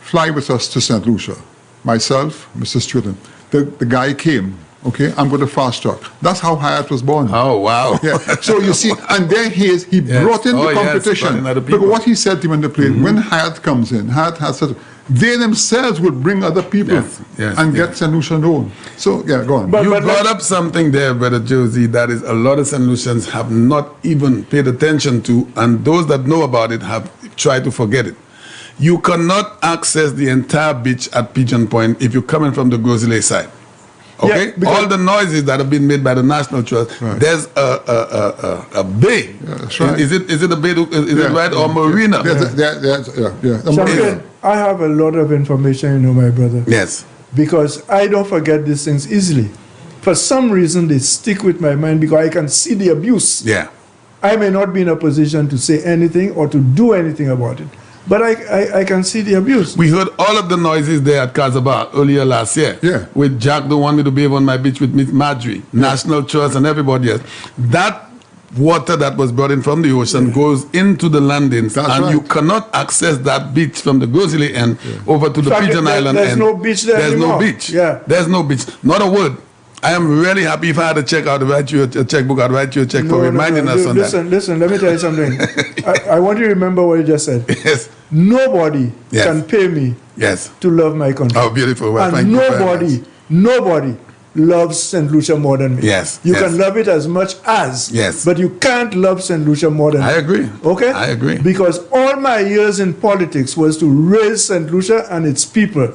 fly with us to St. Lucia. Myself, Mr. Stewart. The guy came. Okay, I'm going to fast track. That's how Hyatt was born. Oh, wow. Yeah. So you see, and there he is. He brought in the competition. Look at what he said to him in the plane. When Hyatt comes in, Hyatt has said, they themselves would bring other people and get St. Lucian own. So, yeah, go on. But brought up something there, Brother Josie, that is a lot of St. Lucians have not even paid attention to, and those that know about it have tried to forget it. You cannot access the entire beach at Pigeon Point if you're coming from the Grosile side. Okay, all the noises that have been made by the National Trust. There's a bay. That's right. Is it a bay? Is it right or marina? Champion, I have a lot of information, you know, my brother. Yes. Because I don't forget these things easily. For some reason, they stick with my mind because I can see the abuse. Yeah. I may not be in a position to say anything or to do anything about it, but I can see the abuse. We heard all of the noises there at Casabah earlier last year. Yeah. With Jack don't want me to bathe on my beach with Miss Marjorie, National Trust and everybody else. That water that was brought in from the ocean goes into the landings. You cannot access that beach from the Grosile end over to the Pigeon Island end. There's no beach there anymore. No beach. Yeah. There's no beach. Not a word. I am really happy. If I had a check, I'd write you a checkbook. I'd write you a check for reminding us on that. Listen, let me tell you something. I want you to remember what you just said. Yes. Nobody can pay me to love my country. Oh, beautiful. Well, and thank you very much. Nobody loves St. Lucia more than me. Yes. You can love it as much as. Yes. But you can't love St. Lucia more than me. I agree. Okay? I agree. Because all my years in politics was to raise St. Lucia and its people.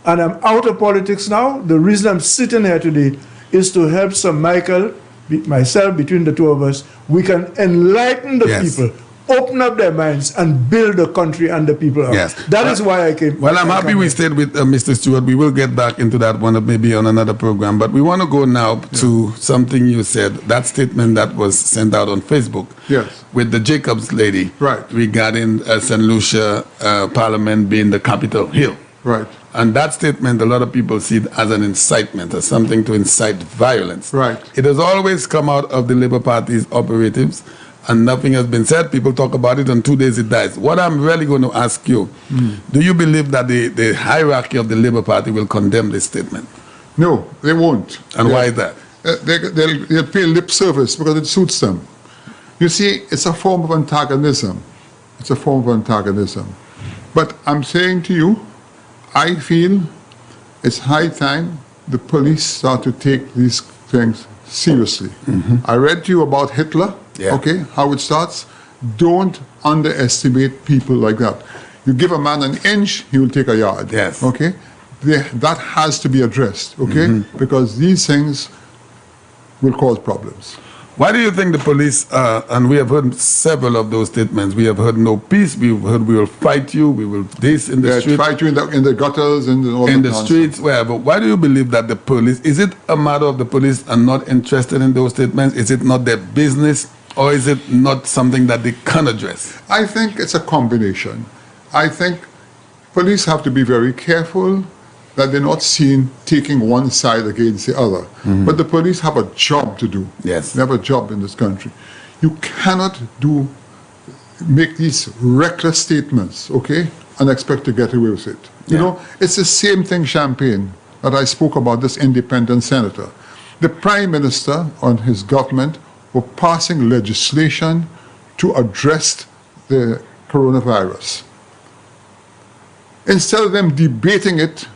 And I'm out of politics now. The reason I'm sitting here today is to help Sir Michael, myself, between the two of us, we can enlighten the people, open up their minds, and build the country and the people up. Yes. That is why I came. Well, I'm happy we stayed with Mr. Stewart. We will get back into that one maybe on another program. But we want to go now to something you said, that statement that was sent out on Facebook with the Jacobs lady regarding St. Lucia Parliament being the Capitol Hill. Right. And that statement, a lot of people see it as an incitement, as something to incite violence. Right. It has always come out of the Labour Party's operatives, and nothing has been said. People talk about it, and 2 days it dies. What I'm really going to ask you, do you believe that the hierarchy of the Labour Party will condemn this statement? No, they won't. And why is that? They'll pay lip service because it suits them. You see, it's a form of antagonism. It's a form of antagonism. But I'm saying to you, I feel it's high time the police start to take these things seriously. I read to you about Hitler, okay, how it starts. Don't underestimate people like that. You give a man an inch, he will take a yard. Yes. Okay? That has to be addressed, okay? Because these things will cause problems. Why do you think the police, and we have heard several of those statements, we have heard no peace, we've heard we will fight you, we will this in the street. Fight you in the gutters and all in the the streets, wherever. Why do you believe that the police, is it a matter of the police are not interested in those statements? Is it not their business? Or is it not something that they can address? I think it's a combination. I think police have to be very careful that they're not seen taking one side against the other. But the police have a job to do. Yes. They have a job in this country. You cannot make these reckless statements, okay, and expect to get away with it. You know, it's the same thing, Champagne, that I spoke about this independent senator. The Prime Minister and his government were passing legislation to address the coronavirus. Instead of them debating it,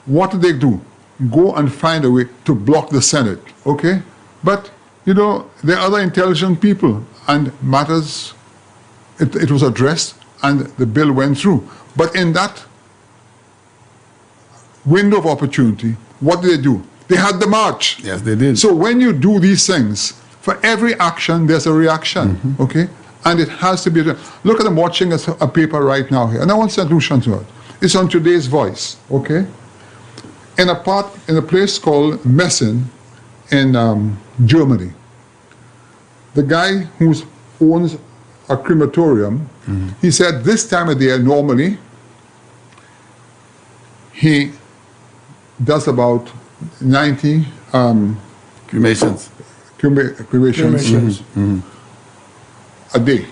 what do? Go and find a way to block the Senate, okay? But, you know, there are other intelligent people, and matters, it was addressed, and the bill went through. But in that window of opportunity, what did they do? They had the march. Yes, they did. So when you do these things, for every action, there's a reaction, okay? And it has to be, look at them watching a paper right now here, and I want St. Lucian to it. It's on Today's Voice, okay? In a place called Messing in Germany. The guy who owns a crematorium, he said this time of the year, normally, he does about 90 Cremations. cremations a day.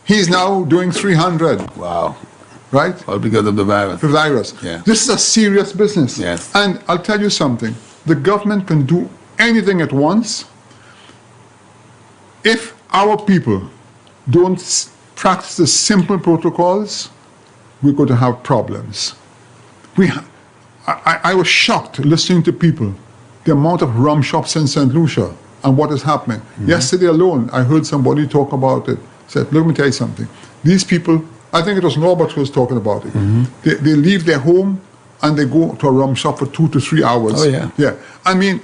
He's now doing 300. Wow. Right? All because of the virus. The virus. Yeah. This is a serious business. Yes. And I'll tell you something. The government can do anything at once. If our people don't practice the simple protocols, we're going to have problems. I was shocked listening to people, the amount of rum shops in St. Lucia and what is happening. Yesterday alone, I heard somebody talk about it. Said, let me tell you something. These people, I think it was Norbert who was talking about it. They leave their home and they go to a rum shop for 2 to 3 hours. Oh, yeah. Yeah. I mean,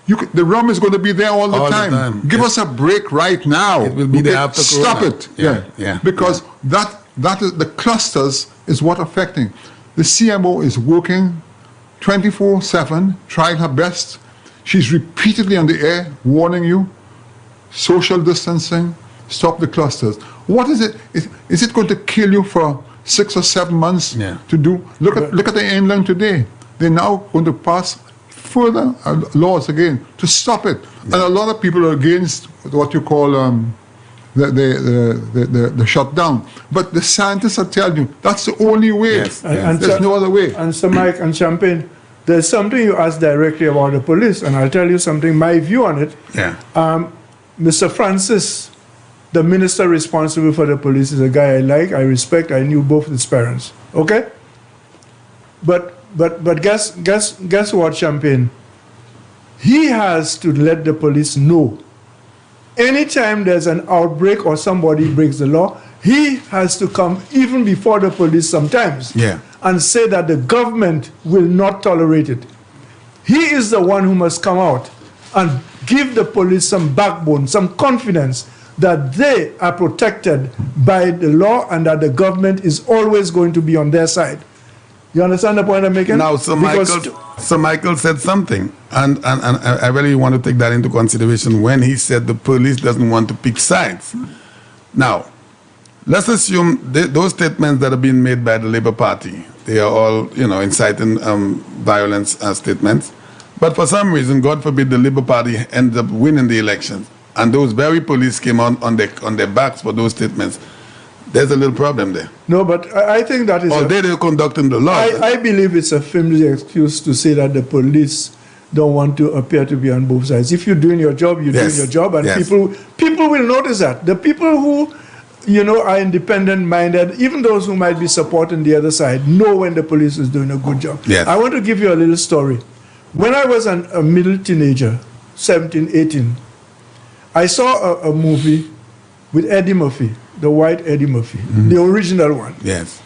the rum is going to be there all the time. Give us a break right now. It will be there after Stop Corona. it. Yeah. Because that is the clusters is what affecting. The CMO is working 24/7, trying her best. She's repeatedly on the air warning you, social distancing, stop the clusters. What is it? Is it going to kill you for 6 or 7 months to do? Look at the England today. They're now going to pass further laws again to stop it. And a lot of people are against what you call the shutdown. But the scientists are telling you that's the only way. Yes. There's no other way. And Sir Mike and Champagne, there's something you asked directly about the police, and I'll tell you something, my view on it. Yeah. Mr. Francis, the minister responsible for the police, is a guy I like, I respect, I knew both his parents. Okay? But guess what, Champagne? He has to let the police know. Anytime there's an outbreak or somebody breaks the law, he has to come even before the police sometimes and say that the government will not tolerate it. He is the one who must come out and give the police some backbone, some confidence that they are protected by the law and that the government is always going to be on their side. You understand the point I'm making? Now, Sir Michael said something, and I really want to take that into consideration when he said the police doesn't want to pick sides. Now, let's assume those statements that are being made by the Labour Party They are all, inciting violence statements. But for some reason, God forbid, the Labour Party ended up winning the elections. And those very police came on their backs for those statements. There's a little problem there. No, but I think that is... Although they're conducting the law. I believe it's a flimsy excuse to say that the police don't want to appear to be on both sides. If you're doing your job, you're doing your job, and people will notice that. The people who, are independent-minded, even those who might be supporting the other side, know when the police is doing a good job. Yes. I want to give you a little story. When I was a middle teenager, 17, 18, I saw a movie with Eddie Murphy, the white Eddie Murphy, the original one. Yes.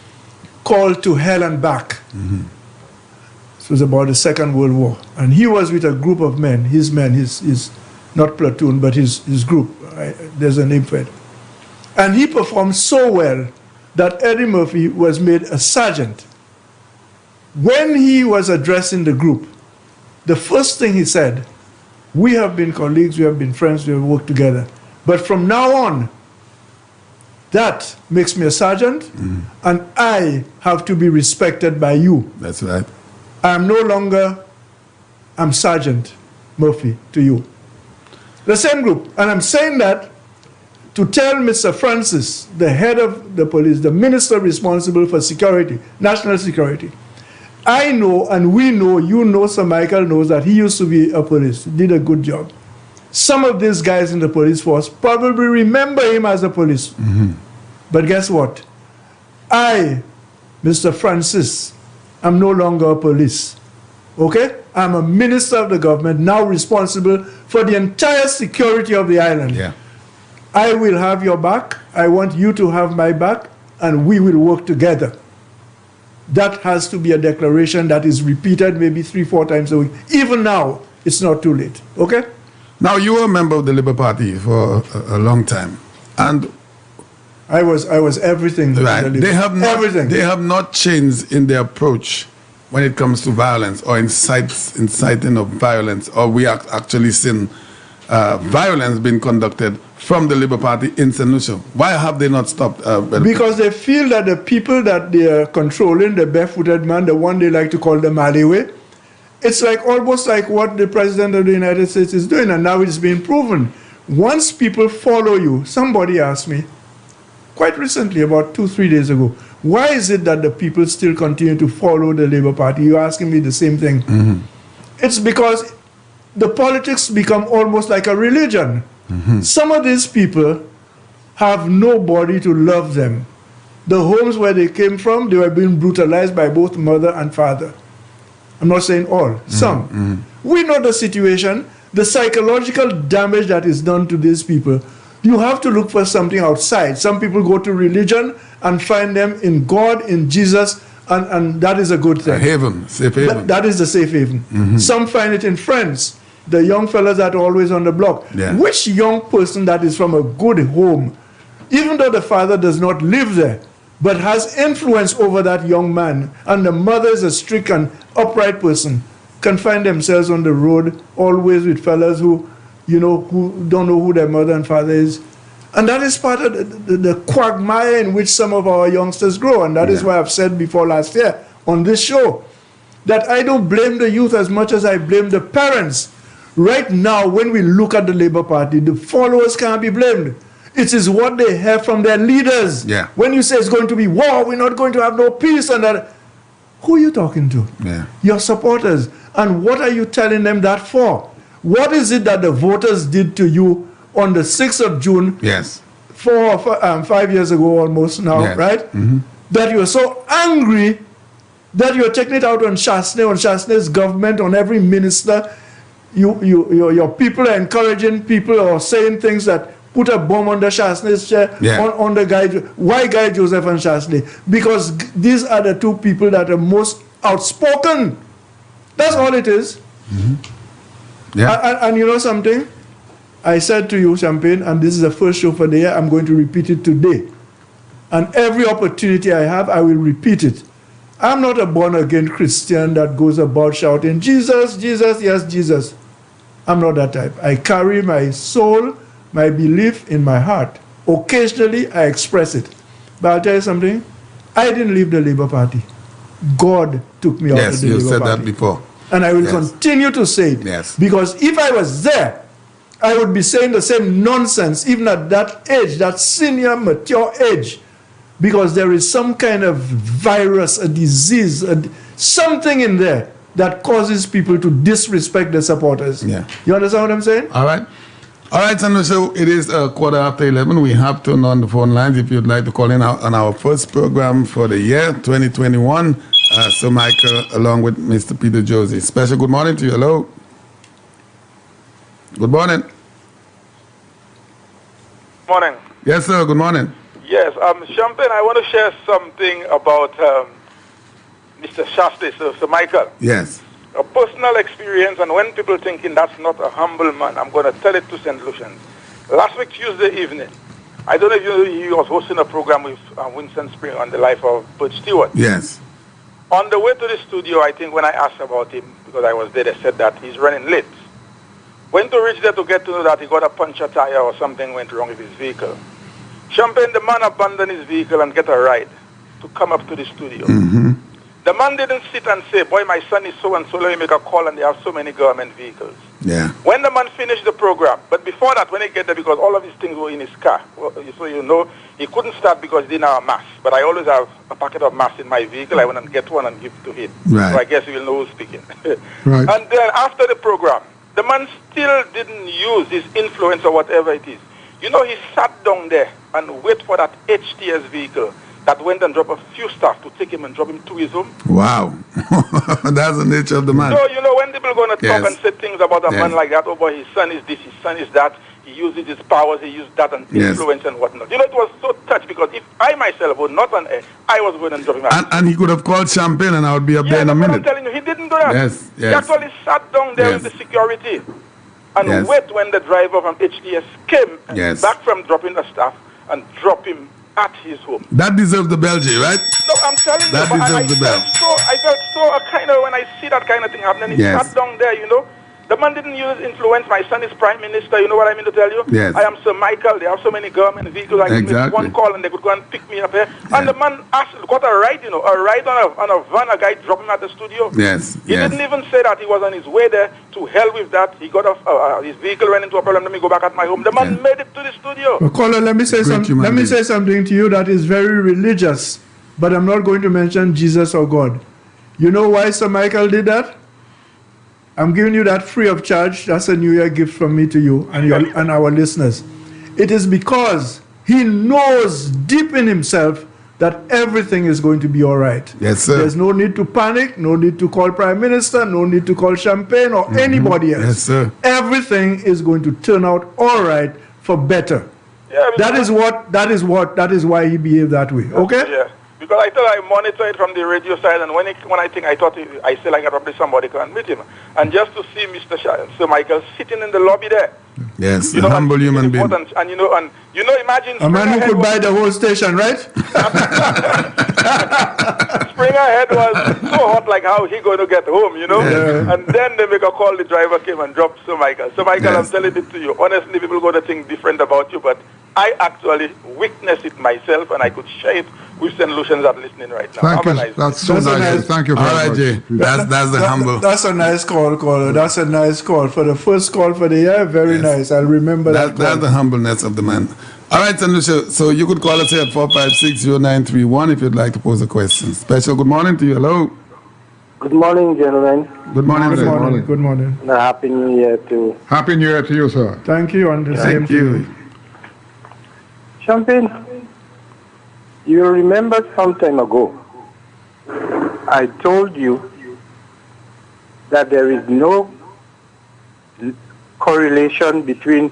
Called To Hell and Back. It was about the Second World War. And he was with a group of men, his not platoon, but his group. There's a name for it. And he performed so well that Eddie Murphy was made a sergeant. When he was addressing the group, the first thing he said, we have been colleagues, we have been friends, we have worked together. But from now on, that makes me a sergeant, and I have to be respected by you. That's right. I'm Sergeant Murphy to you. The same group. And I'm saying that to tell Mr. Francis, the head of the police, the minister responsible for security, national security. I know, and we know, Sir Michael knows that he used to be a police, did a good job. Some of these guys in the police force probably remember him as a police. But guess what? I, Mr. Francis, I'm no longer a police. Okay? I'm a minister of the government, now responsible for the entire security of the island. Yeah. I will have your back. I want you to have my back, and we will work together. That has to be a declaration that is repeated maybe 3-4 times a week. Even now, it's not too late. Okay? Now, you were a member of the Labour Party for a long time. And I was everything. Right. They have not, everything. They have not changed in their approach when it comes to violence or inciting of violence, or we are actually seeing violence being conducted from the Labour Party in St. Lucia. Why have they not stopped? Because they feel that the people that they are controlling, the barefooted man, the one they like to call the Maliwe, it's like almost like what the President of the United States is doing, and now it's being proven. Once people follow you, somebody asked me, quite recently, about 2-3 days ago, why is it that the people still continue to follow the Labour Party? You're asking me the same thing. It's because the politics become almost like a religion. Some of these people have nobody to love them. The homes where they came from, they were being brutalized by both mother and father. I'm not saying all, some. We know the situation, the psychological damage that is done to these people. You have to look for something outside. Some people go to religion and find them in God, in Jesus, and that is a good thing. A haven, safe haven. That is the safe haven. Some find it in friends, the young fellas that are always on the block. Yeah. Which young person that is from a good home, even though the father does not live there, but has influence over that young man, and the mother is a strict and upright person, can find themselves on the road always with fellas who don't know who their mother and father is. And that is part of the quagmire in which some of our youngsters grow. And that is why I've said before last year on this show that I don't blame the youth as much as I blame the parents. Right now, when we look at the Labour Party, the followers can't be blamed. It is what they have from their leaders. Yeah. When you say it's going to be war, we're not going to have no peace, and that, who are you talking to? Yeah. Your supporters. And what are you telling them that for? What is it that the voters did to you on the 6th of June? Yes. 5 years ago almost now, right? That you were so angry that you're taking it out on Chastanet's government, on every minister. Your people are encouraging people or saying things that put a bomb under Chastanet's chair, on the guy. Why Guy Joseph and Chastanet? Because these are the two people that are most outspoken. That's all it is. Yeah. And you know something? I said to you, Champagne, and this is the first show for the year, I'm going to repeat it today. And every opportunity I have, I will repeat it. I'm not a born-again Christian that goes about shouting, Jesus, Jesus, yes, Jesus. I'm not that type. I carry my soul, my belief in my heart. Occasionally, I express it. But I'll tell you something. I didn't leave the Labour Party. God took me out Yes, of the you Labour said Party. that before. And I will Yes. continue to say it. Yes. Because if I was there, I would be saying the same nonsense, even at that age, that senior, mature age. Because there is some kind of virus, a disease, something in there that causes people to disrespect their supporters. Yeah. You understand what I'm saying? All right. All right, Sandra, so it is 11:15. We have turned on the phone lines if you'd like to call in on our first program for the year 2021. So Michael, along with Mr. Peter Josie. Special good morning to you. Hello. Good morning. Morning. Yes, sir. Good morning. Yes, Champagne, I want to share something about Mr. Chastanet, Sir Michael. Yes. A personal experience, and when people thinking that's not a humble man, I'm going to tell it to St. Lucians. Last week, Tuesday evening, I don't know if you know, he was hosting a program with Winston Spring on the life of Bud Stewart. Yes. On the way to the studio, I think when I asked about him, because I was there, they said that he's running late. Went to reach there to get to know that he got a puncture tire or something went wrong with his vehicle. Champagne, the man abandoned his vehicle and get a ride to come up to the studio. Mm-hmm. The man didn't sit and say, boy, my son is so-and-so, let me make a call, and they have so many government vehicles. Yeah. When the man finished the program, but before that, when he get there, because all of his things were in his car, well, so you know, he couldn't start because he didn't have a mask. But I always have a packet of masks in my vehicle. I went and get one and give it to him. Right. So I guess he will know who's speaking. Right. And then after the program, the man still didn't use his influence or whatever it is. You know, he sat down there and wait for that HTS vehicle that went and dropped a few staff to take him and drop him to his home. Wow. That's the nature of the man. So, you know, when people are going to talk Yes. and say things about a Yes. man like that, oh boy, his son is this, his son is that, he uses his powers, he used that and Yes. influence and whatnot. You know, it was so touched because if I myself was not on air, I was going and drop him out. And he could have called Champagne and I would be up there in a that's what I'm minute. telling you, he didn't do that. Yes, He yes. actually sat down there Yes. with the security and Yes. wait when the driver from HTS came Yes. back from dropping the staff and drop him at his home. That deserves the bell, J, right? No, I'm telling you, That but deserves the bell. I felt so kind of when I see that kind of thing happening. He Yes. sat down there, you know. The man didn't use influence. My son is prime minister. You know what I mean to tell you? Yes. I am Sir Michael. They have so many government vehicles. I could make Exactly. one call and they could go and pick me up here. Yeah. And the man got a ride, you know, a ride on a van. A guy dropped him at the studio. Yes, He yes. didn't even say that he was on his way there. To hell with that. He got off. His vehicle ran into a problem. Let me go back at my home. The man Yeah. made it to the studio. Well, caller, let me say Great something. human Let me being. say something to you that is very religious, but I'm not going to mention Jesus or God. You know why Sir Michael did that? I'm giving you that free of charge. That's a New Year gift from me to you and our listeners. It is because he knows deep in himself that everything is going to be all right. Yes, sir. There's no need to panic, no need to call Prime Minister, no need to call Champagne or anybody else. Yes, sir. Everything is going to turn out all right for better. Yeah, That is why he behaved that way. Okay? Yeah. Because I thought I monitor it from the radio side, and when I thought I said like probably somebody can meet him, and just to see Sir Michael sitting in the lobby there, Yes, you a know, humble and human being. important, and imagine A man who Springer could Head buy the whole station, right? Springer Head was so hot, like how he going to get home, you know? Yeah. And then they make a call, the driver came and dropped Sir Michael. So Michael, Yes. I'm telling it to you, honestly, people going to think different about you, but I actually witnessed it myself, and I could share it with St. Lucians that are listening right now. Thank Have a you. nice day. That's so That's a nice. nice- Thank you All very right, much. Jay. That's the humble. That's a nice call, caller. That's a nice call. For the first call for the year, very Yes. nice. I'll remember that. That's call. the humbleness of the man. All right, Sandusha, so you could call us here at 456-0931 if you'd like to pose a question. Special good morning to you. Hello. Good morning, gentlemen, Good morning. Good sir. morning. Good morning. and a happy new year to Happy New Year to you, sir. Thank you, and the same Thank to you. Champagne. You remember some time ago, I told you that there is no correlation between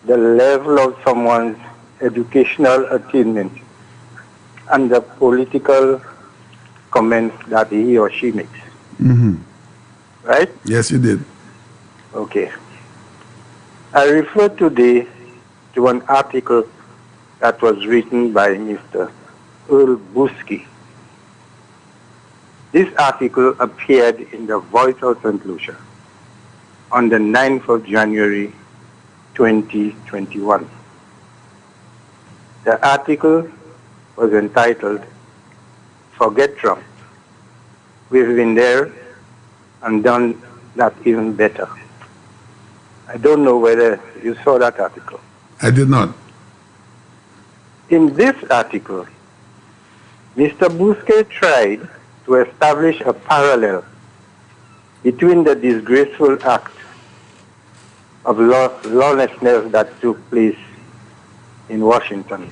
the level of someone's educational attainment and the political comments that he or she makes. Mm-hmm. Right? Yes, you did. Okay. I refer today to an article that was written by Mr. Earl Busky. This article appeared in the Voice of St. Lucia on the 9th of January 2021. The article was entitled, "Forget Trump, we've been there and done that even better. I don't know whether you saw that article. I did not. In this article, Mr. Bousquet tried to establish a parallel between the disgraceful act of lawlessness that took place in Washington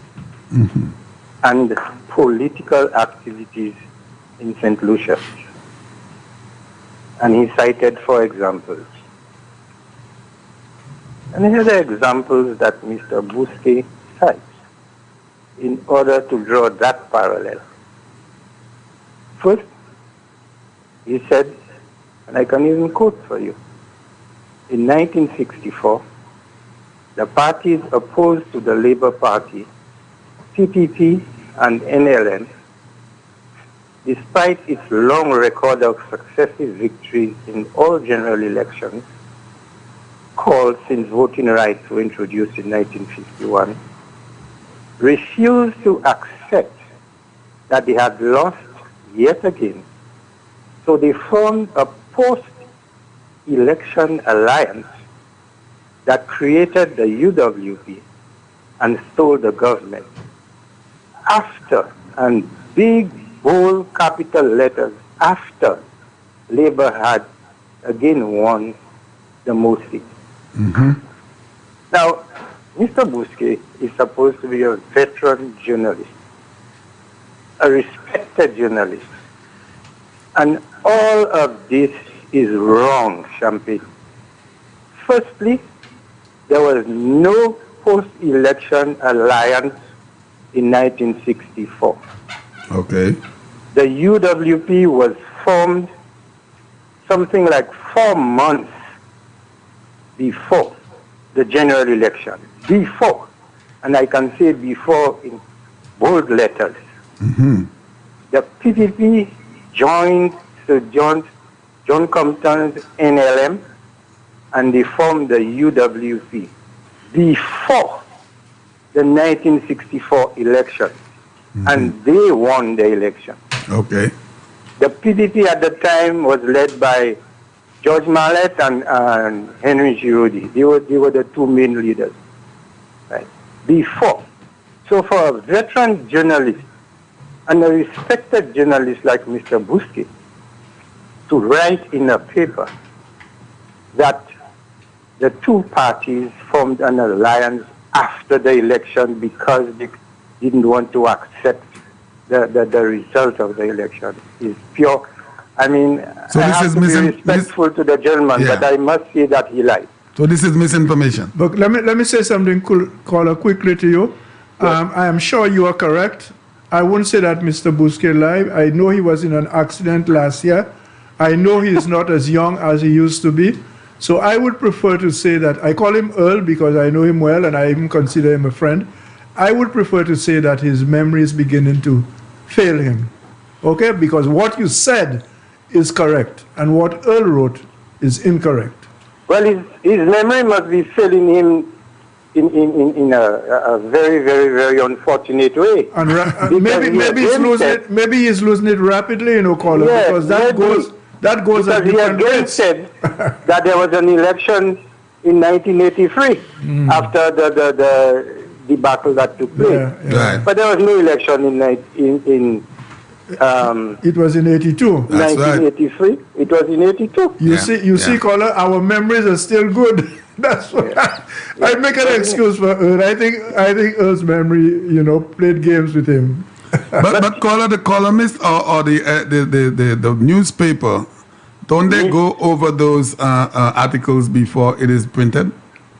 and political activities in St. Lucia. And he cited 4 examples. And here are the examples that Mr. Bousquet cites in order to draw that parallel. First, he said, and I can even quote for you, in 1964, the parties opposed to the Labour Party, CPP and NLN, despite its long record of successive victories in all general elections, called since voting rights were introduced in 1951, refused to accept that they had lost yet again. So they formed a post-election alliance that created the UWP and stole the government. After, and big, bold capital letters, after Labour had again won the most seats. Now, Mr. Bousquet is supposed to be a veteran journalist, a respected journalist. And all of this is wrong, Champagne. Firstly, there was no post-election alliance in 1964. Okay. The UWP was formed something like 4 months before the general election. Before. And I can say before in bold letters. The PPP joined Sir John Compton's NLM and they formed the UWP before the 1964 election. And they won the election. Okay. The PPP at the time was led by George Mallet and Henry Giraudy. They were the 2 main leaders. Right? Before. So for a veteran journalist and a respected journalist like Mr. Bousquet to write in a paper that the 2 parties formed an alliance after the election because they didn't want to accept the result of the election is pure. I mean, So I this have is to be respectful to the gentleman, Yeah. but I must say that he lied. So this is misinformation. But let me say something, caller, quickly to you. I am sure you are correct. I wouldn't say that Mr. Bousquet lied. I know he was in an accident last year. I know he is not as young as he used to be. So I would prefer to say that, I call him Earl because I know him well and I even consider him a friend. I would prefer to say that his memory is beginning to fail him. Okay? Because what you said is correct and what Earl wrote is incorrect. Well, his memory must be failing him in a very, very, very unfortunate way. And Because maybe he's losing it rapidly, caller, Yeah, because that goes at because he different again rates. said that there was an election in 1983 after the debacle that took place. Yeah. Right. But there was no election It was in 82. That's right. 1983. It was in 82. You see, caller, our memories are still good. That's what I make an excuse for Earl. I think Earl's memory, played games with him. But caller, the columnist or the newspaper, don't they go over those articles before it is printed?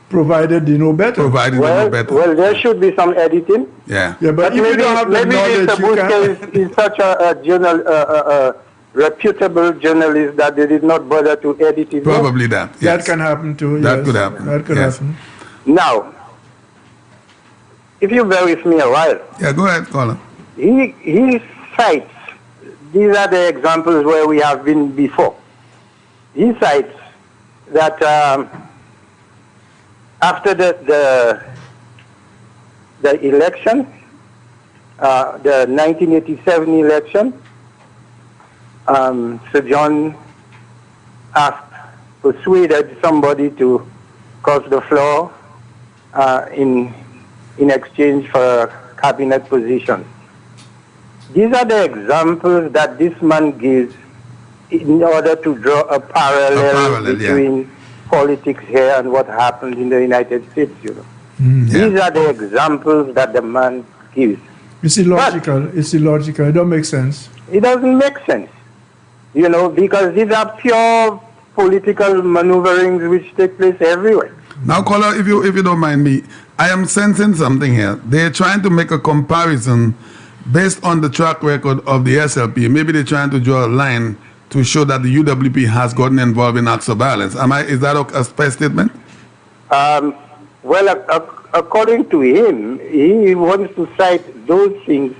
Provided they know better. Provided they know better. Well, there should be some editing. Yeah. Yeah, but if you maybe don't have the knowledge, Mr. you can't. Bousquet is such a reputable journalist that they did not bother to edit it. Probably that. Yes. That can happen too. That yes. could happen. That could Yes. happen. Now, if you bear with me a while, Yeah, go ahead, caller. he cites, these are the examples where we have been before. He cites that after the election, the 1987 election, Sir John persuaded somebody to cross the floor in exchange for a cabinet position. These are the examples that this man gives in order to draw a parallel between politics here and what happened in the United States, you know. These are the examples that the man gives. It's illogical. It's illogical. It don't make sense. It doesn't make sense, you know, because these are pure political maneuverings which take place everywhere. Now, caller, if you don't mind me, I am sensing something here. They're trying to make a comparison based on the track record of the SLP. Maybe they're trying to draw a line to show that the UWP has gotten involved in acts of violence. Is that a fair statement? Well, according to him, he wants to cite those things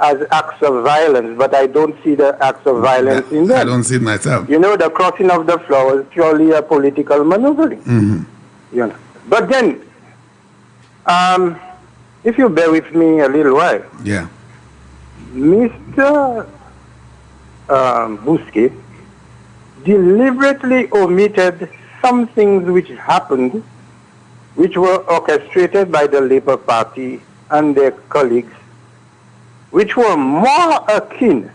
as acts of violence, but I don't see the acts of violence in them. I don't see it myself. You know, the crossing of the floor is purely a political maneuvering. You know. But then, if you bear with me a little while, Mr. Bousquet deliberately omitted some things which happened, which were orchestrated by the Labour Party and their colleagues, which were more akin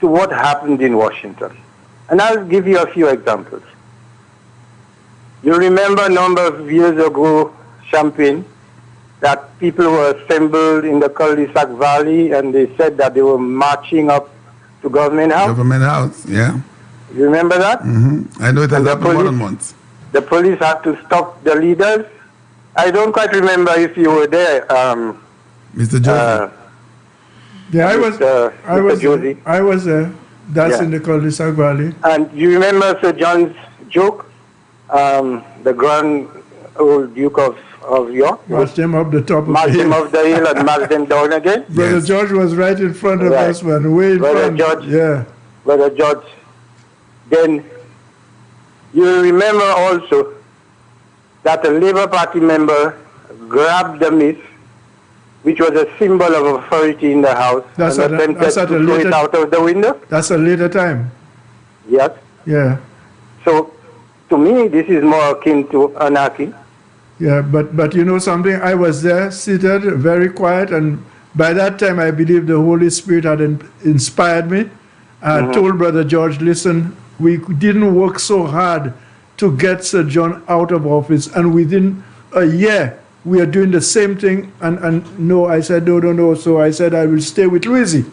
to what happened in Washington. And I'll give you a few examples. You remember a number of years ago, Champagne, that people were assembled in the cul-de-sac valley and they said that they were marching up to Government House? Government House, yeah. You remember that? I know it has happened more than once. The police had to stop the leaders. I don't quite remember if you were there. Mr. Josie. Yeah, I was Josie. I was there. That's in the cul-de-sac valley. And you remember Sir John's joke? The Grand Old Duke of York? Marched him up the top of the hill. Marched him up the hill and marched him down again? Brother George was right in front of us, man. Way in front. George, yeah. Brother George. Then you remember also that a Labour Party member grabbed the mace, which was a symbol of authority in the House, and attempted to throw it out of the window? That's a later time. Yes. Yeah. So, to me, this is more akin to anarchy. Yeah, but you know something? I was there, seated, very quiet, and by that time I believe the Holy Spirit had inspired me. I told Brother George, listen, we didn't work so hard to get Sir John out of office, and within a year we are doing the same thing. And no, I said no. So I said I will stay with Louisie.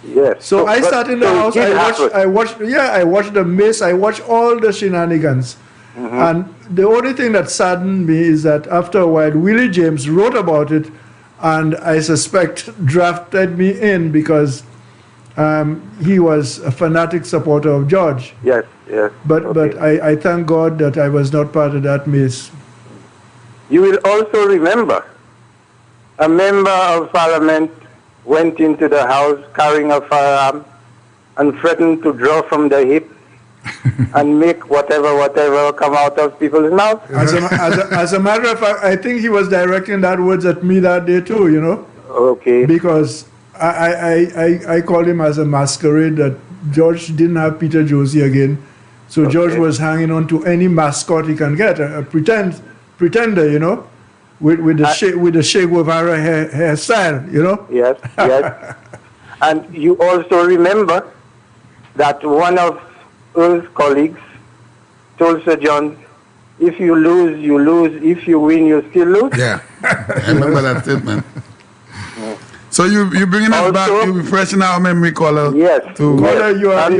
Yes. So I sat in the house. I watched the mace. I watched all the shenanigans. And the only thing that saddened me is that after a while, Willie James wrote about it, and I suspect drafted me in because he was a fanatic supporter of George. Yes. But I thank God that I was not part of that mace. You will also remember a member of Parliament went into the House carrying a firearm and threatened to draw from the hip and make whatever come out of people's mouths. As a matter of fact, I think he was directing that words at me that day too, you know. Okay. Because I called him as a masquerade that George didn't have Peter Josie again. So George was hanging on to any mascot he can get, a pretender, you know, with the Che Guevara hairstyle, you know. Yes. And you also remember that one of Earl's colleagues told Sir John, if you lose, you lose. If you win, you still lose. Yeah, I remember that statement. So you bringing us back, you refreshing our memory, caller. Yes. Caller, you are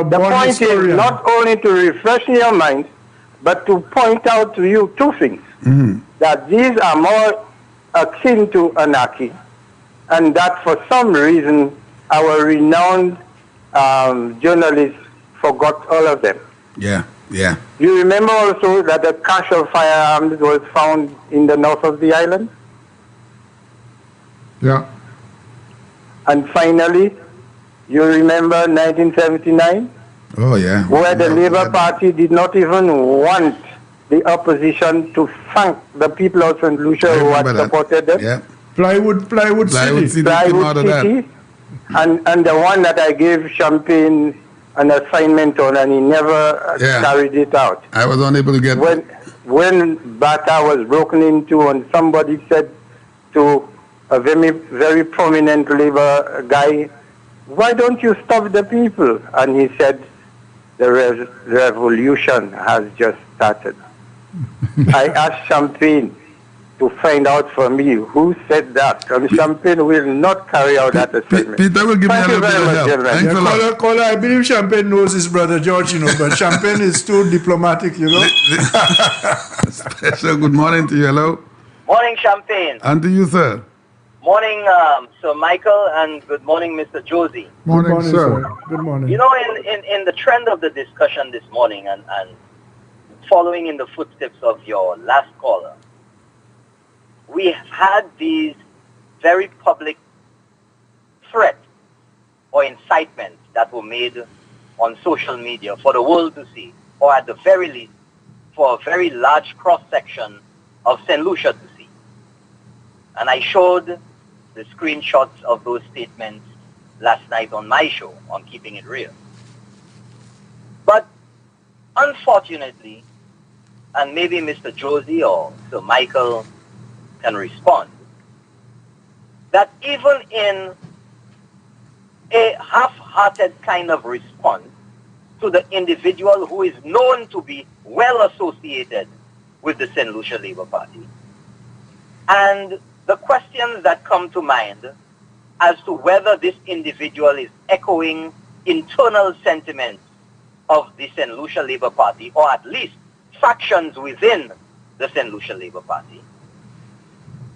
the born point historian. is not only to refresh your mind, but to point out to you two things. That these are more akin to anarchy, and that for some reason our renowned journalists forgot all of them. Yeah. You remember also that a cache of firearms was found in the north of the island? Yeah. And finally, you remember 1979? Oh, yeah. Where the Labour Party did not even want the opposition to thank the people of St. Lucia who had supported them. Yeah. Plywood City. And the one that I gave Champagne an assignment on, and he never carried it out. I was unable to get... When Bata was broken into and somebody said to a very, very prominent labor guy, why don't you stop the people? And he said, the revolution has just started. I asked Champagne to find out for me who said that, and Champagne will not carry out that assessment. Peter will give me a little bit of help. Thanks a lot. Caller, I believe Champagne knows his brother George, but Champagne is too diplomatic, Special good morning to you. Hello. Morning, Champagne. And to you, sir. Morning, Sir Michael, and good morning, Mr. Josie. Morning, sir. Good morning. In the trend of the discussion this morning and following in the footsteps of your last caller, we have had these very public threats or incitements that were made on social media for the world to see, or at the very least, for a very large cross-section of St. Lucia to see. And I showed the screenshots of those statements last night on my show, on Keeping It Real. But unfortunately, and maybe Mr. Josie or Sir Michael can respond, that even in a half-hearted kind of response to the individual who is known to be well associated with the St. Lucia Labour Party, and the questions that come to mind as to whether this individual is echoing internal sentiments of the St. Lucia Labour Party, or at least factions within the St. Lucia Labour Party,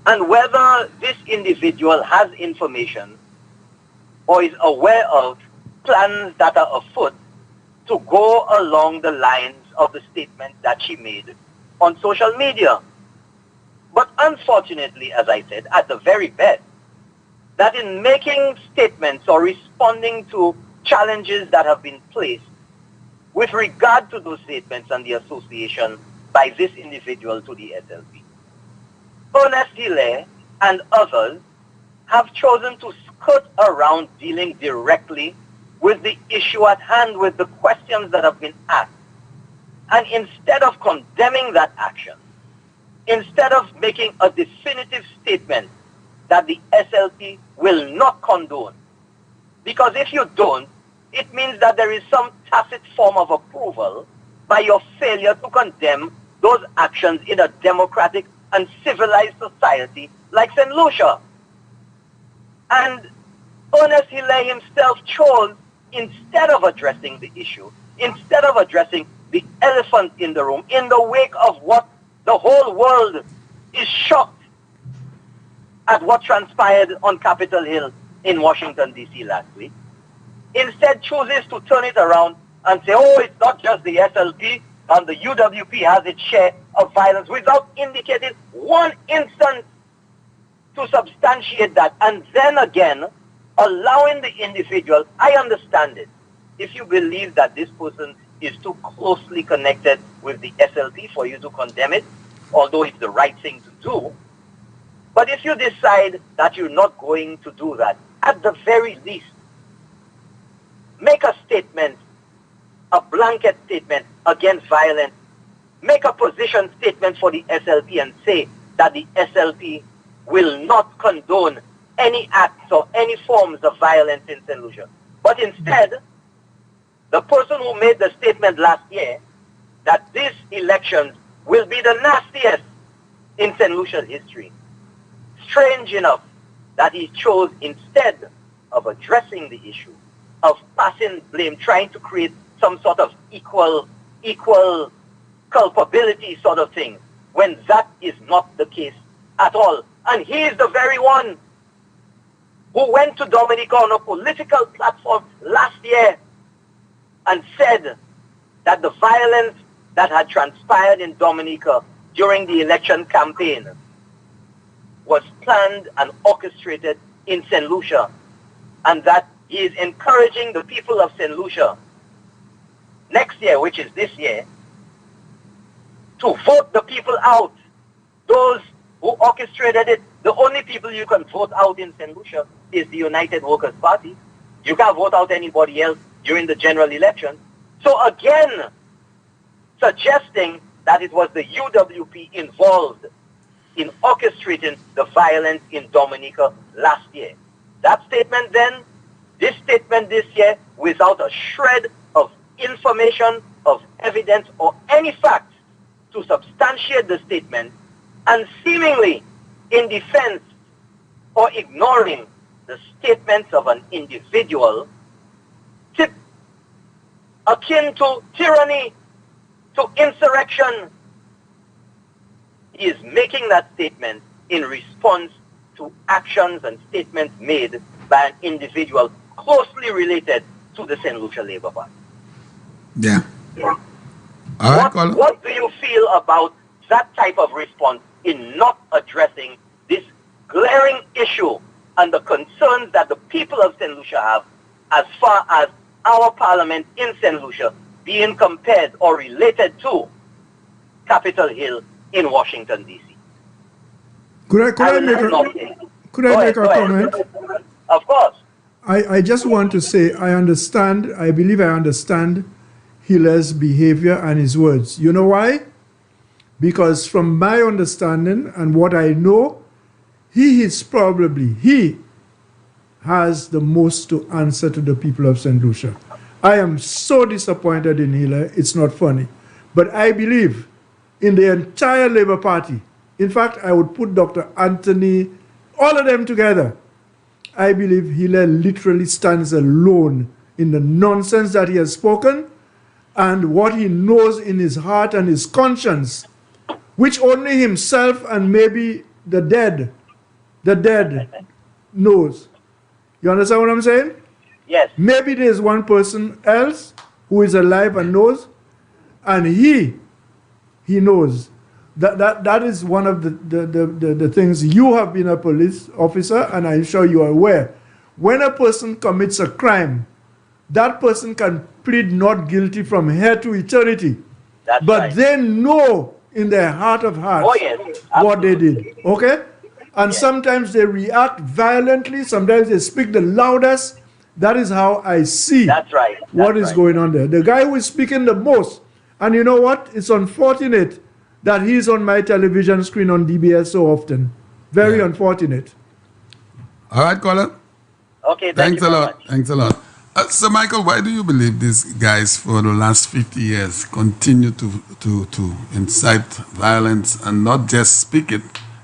and whether this individual has information or is aware of plans that are afoot to go along the lines of the statement that she made on social media. But unfortunately, as I said, at the very best, that in making statements or responding to challenges that have been placed with regard to those statements and the association by this individual to the SLP, Ernest Hilaire and others have chosen to skirt around dealing directly with the issue at hand, with the questions that have been asked. And instead of condemning that action, instead of making a definitive statement that the SLP will not condone, because if you don't, it means that there is some tacit form of approval by your failure to condemn those actions in a democratic and civilized society like St. Lucia. And Ernest Hilaire himself chose, instead of addressing the issue, instead of addressing the elephant in the room, in the wake of what the whole world is shocked at what transpired on Capitol Hill in Washington, D.C. last week, instead chooses to turn it around and say, oh, it's not just the SLP, and the UWP has its share of violence, without indicating one instance to substantiate that. And then again, allowing the individual, I understand it, if you believe that this person is too closely connected with the SLP for you to condemn it, although it's the right thing to do. But if you decide that you're not going to do that, at the very least, make a statement, a blanket statement against violence. Make a position statement for the SLP and say that the SLP will not condone any acts or any forms of violence in St. Lucia. But instead, the person who made the statement last year that these elections will be the nastiest in St. Lucia's history, strange enough that he chose, instead of addressing the issue, of passing blame, trying to create some sort of equal culpability sort of thing, when that is not the case at all. And he is the very one who went to Dominica on a political platform last year and said that the violence that had transpired in Dominica during the election campaign was planned and orchestrated in St. Lucia, and that he is encouraging the people of St. Lucia next year, which is this year, to vote the people out. Those who orchestrated it, the only people you can vote out in St. Lucia is the United Workers' Party. You can't vote out anybody else during the general election. So again, suggesting that it was the UWP involved in orchestrating the violence in Dominica last year. That statement then, this statement this year, without a shred of information, of evidence, or any facts to substantiate the statement, and seemingly in defense or ignoring the statements of an individual, akin to tyranny, to insurrection. He is making that statement in response to actions and statements made by an individual closely related to the St. Lucia Labour Party. Yeah. All right, Colin. What do you feel about that type of response in not addressing this glaring issue and the concerns that the people of St. Lucia have as far as our parliament in St. Lucia being compared or related to Capitol Hill in Washington, D.C.? Could I make a comment? Of course. I just want to say I believe I understand Hiller's behavior and his words. You know why? Because from my understanding and what I know, he has the most to answer to the people of St. Lucia. I am so disappointed in Hiller, it's not funny. But I believe in the entire Labour Party. In fact, I would put Dr. Anthony, all of them together. I believe Hiller literally stands alone in the nonsense that he has spoken and what he knows in his heart and his conscience, which only himself and maybe the dead knows. You understand what I'm saying? Yes. Maybe there's one person else who is alive and knows, and he knows. That is one of the things. You have been a police officer, and I'm sure you are aware. When a person commits a crime, that person can plead not guilty from here to eternity. That's but right. They know in their heart of hearts what they did. Okay? And sometimes they react violently, sometimes they speak the loudest. That is how I see what is going on there. The guy who is speaking the most, and you know what? It's unfortunate that he's on my television screen on DBS so often. Very unfortunate. All right, Colin. Okay, thanks a lot. Thanks a lot. So, Michael, why do you believe these guys for the last 50 years continue to incite violence and not just speak it?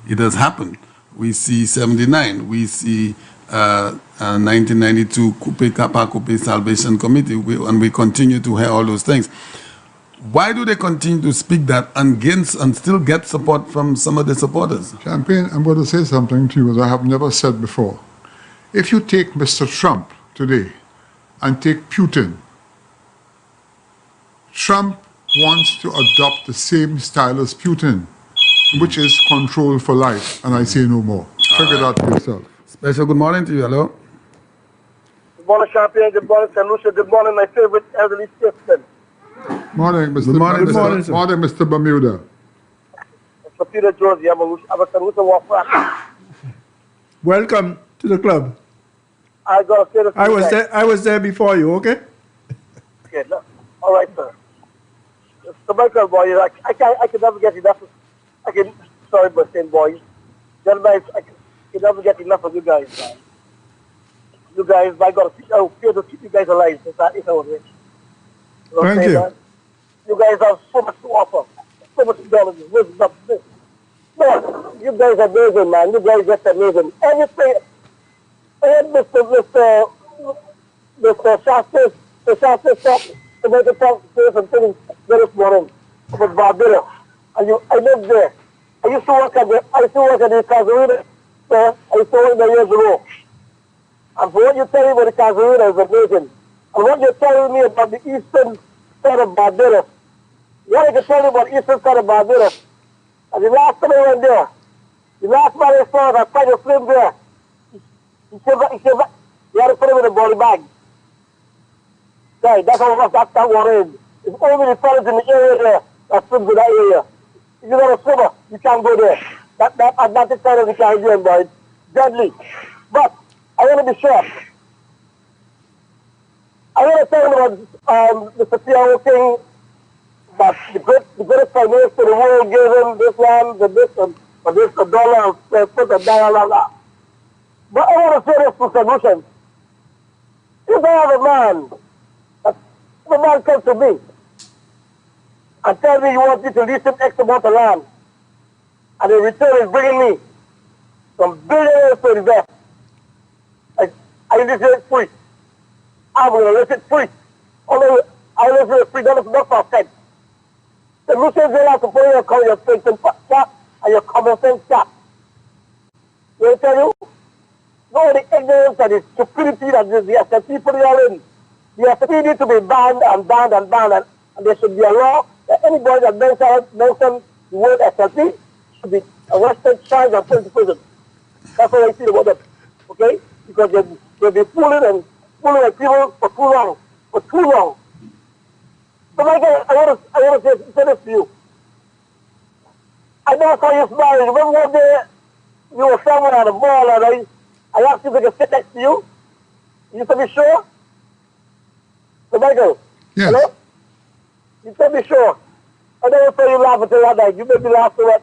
It has happened. We see 79. We see 1992 Coupe Kappa Coupe Salvation Committee, and we continue to hear all those things. Why do they continue to speak that and still get support from some of the supporters? Champagne, I'm going to say something to you that I have never said before. If you take Mr. Trump today and take Putin, Trump wants to adopt the same style as Putin, which is control for life, and I say no more. Figure that for yourself. Special good morning to you. Hello. Good morning, Champagne. Good morning, St. Lucia. Good morning, my favorite elderly citizen. Morning, Mr. Morning, Mr. Bermuda. Mr. Peter Josie. I'm a St. Lucia Warfare. Welcome to the club. I got to say this. I was there before you, okay? Okay, no. All right, sir. So, Michael, boy, I can never get enough. Sorry, but saying boys. Gentlemen, I can never get enough of you guys, man. You guys, I got to feel to keep you guys alive. It's our way. Thank you. Man? You guys have so much to offer. So much knowledge, wisdom. Man, you guys are amazing, man. You guys are just amazing. Everything. And Mr. Chastanet, to make a talk to something this morning about Barbados. I lived there. I used to work at the Casarita, sir. I used to work there years ago. And for what you're telling me about the Casarita is amazing. And what you're telling me about the eastern side of Barbados, what I can tell you about the eastern side of Barbados, and the last time I went there, the last man I saw that tried to swim there, he had to put him in a body bag. Right, that's how much that water is. It's only the fellas in the area there that swims in that area. If you're not a swimmer, you can't go there. That Atlantic side of the Caribbean, boy, it's deadly. But I want to be sure. I want to tell him about Mr. Tiago King, that the greatest finance to the world gave him this land, this, a dollar, put a dollar. But I want to say this to solutions. If I have a man, if a man comes to me and tells me you want me to lease him X amount of land, and in return is bringing me some billionaires to invest, I lease it free. I'm going to lease it free. Although I lease it free, not for a cent. The solutions they have to put in your strength cap and your common sense cap. They tell you, no, the ignorance and the stupidity that the SLP put it all in. The SLP needs to be banned and banned and banned, and there should be a law that anybody that mentions the word SLP should be arrested, charged, and put into prison. That's what I feel about them. Okay? Because they've been fooling people for too long. So Michael, I want to say this to you. I never saw you smiling. Remember one day you were somewhere at a mall and I asked if I could sit next to you? You said be sure? So Michael? Yes. Hello? You said be sure. I never saw you laugh until that night. You made me laugh so much.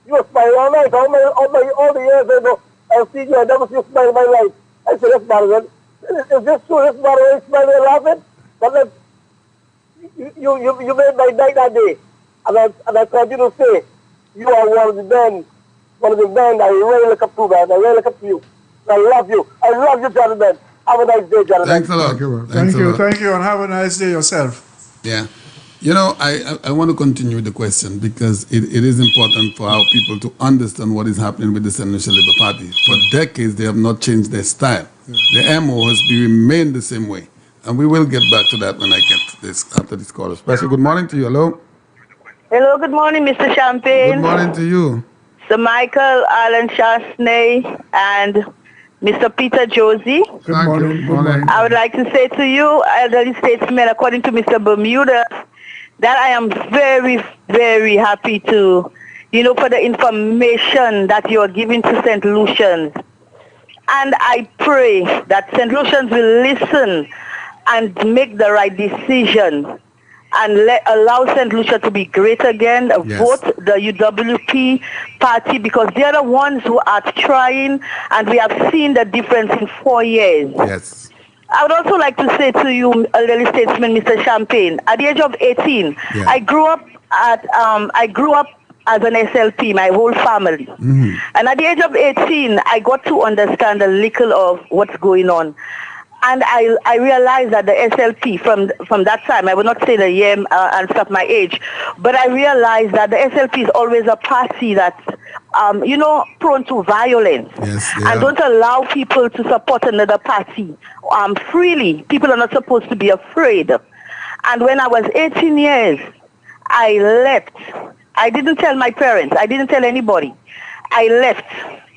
You were smiling all night, all the years ago. I've seen you, I never see you smile in my life. I said, this man, is this true? This man always smiling and laughing? But then, you made my night that day. And I continue to say, you are one of the men that I really look up to, man. I really look up to you. I love you. I love you, gentlemen. Have a nice day, gentlemen. Thanks a lot. Thank you, and have a nice day yourself. Yeah. You know, I want to continue with the question because it is important for our people to understand what is happening with the St. Lucia Labour Party. For decades, they have not changed their style. The MO has remained the same way. And we will get back to that when I get this after this call. Especially good morning to you. Hello. Hello, good morning, Mr. Champagne. Good morning to you. Sir Michael, Alan Chastanet, and Mr. Peter Josie. Good morning. I would like to say to you, elderly statesmen, according to Mr. Bermuda, that I am very, very happy to, for the information that you are giving to St. Lucians. And I pray that St. Lucians will listen and make the right decision and allow St. Lucia to be great again. Yes. Vote the UWP party because they are the ones who are trying, and we have seen the difference in 4 years. Yes. I would also like to say to you, elderly statesman, Mr. Champagne, at the age of 18, yeah. I grew up as an SLP, my whole family. Mm-hmm. And at the age of 18, I got to understand a little of what's going on. And I realized that the SLP, from that time, I will not say the year and stuff my age, but I realized that the SLP is always a party that's, prone to violence. Yes, and don't allow people to support another party freely. People are not supposed to be afraid. And when I was 18 years, I left. I didn't tell my parents. I didn't tell anybody. I left.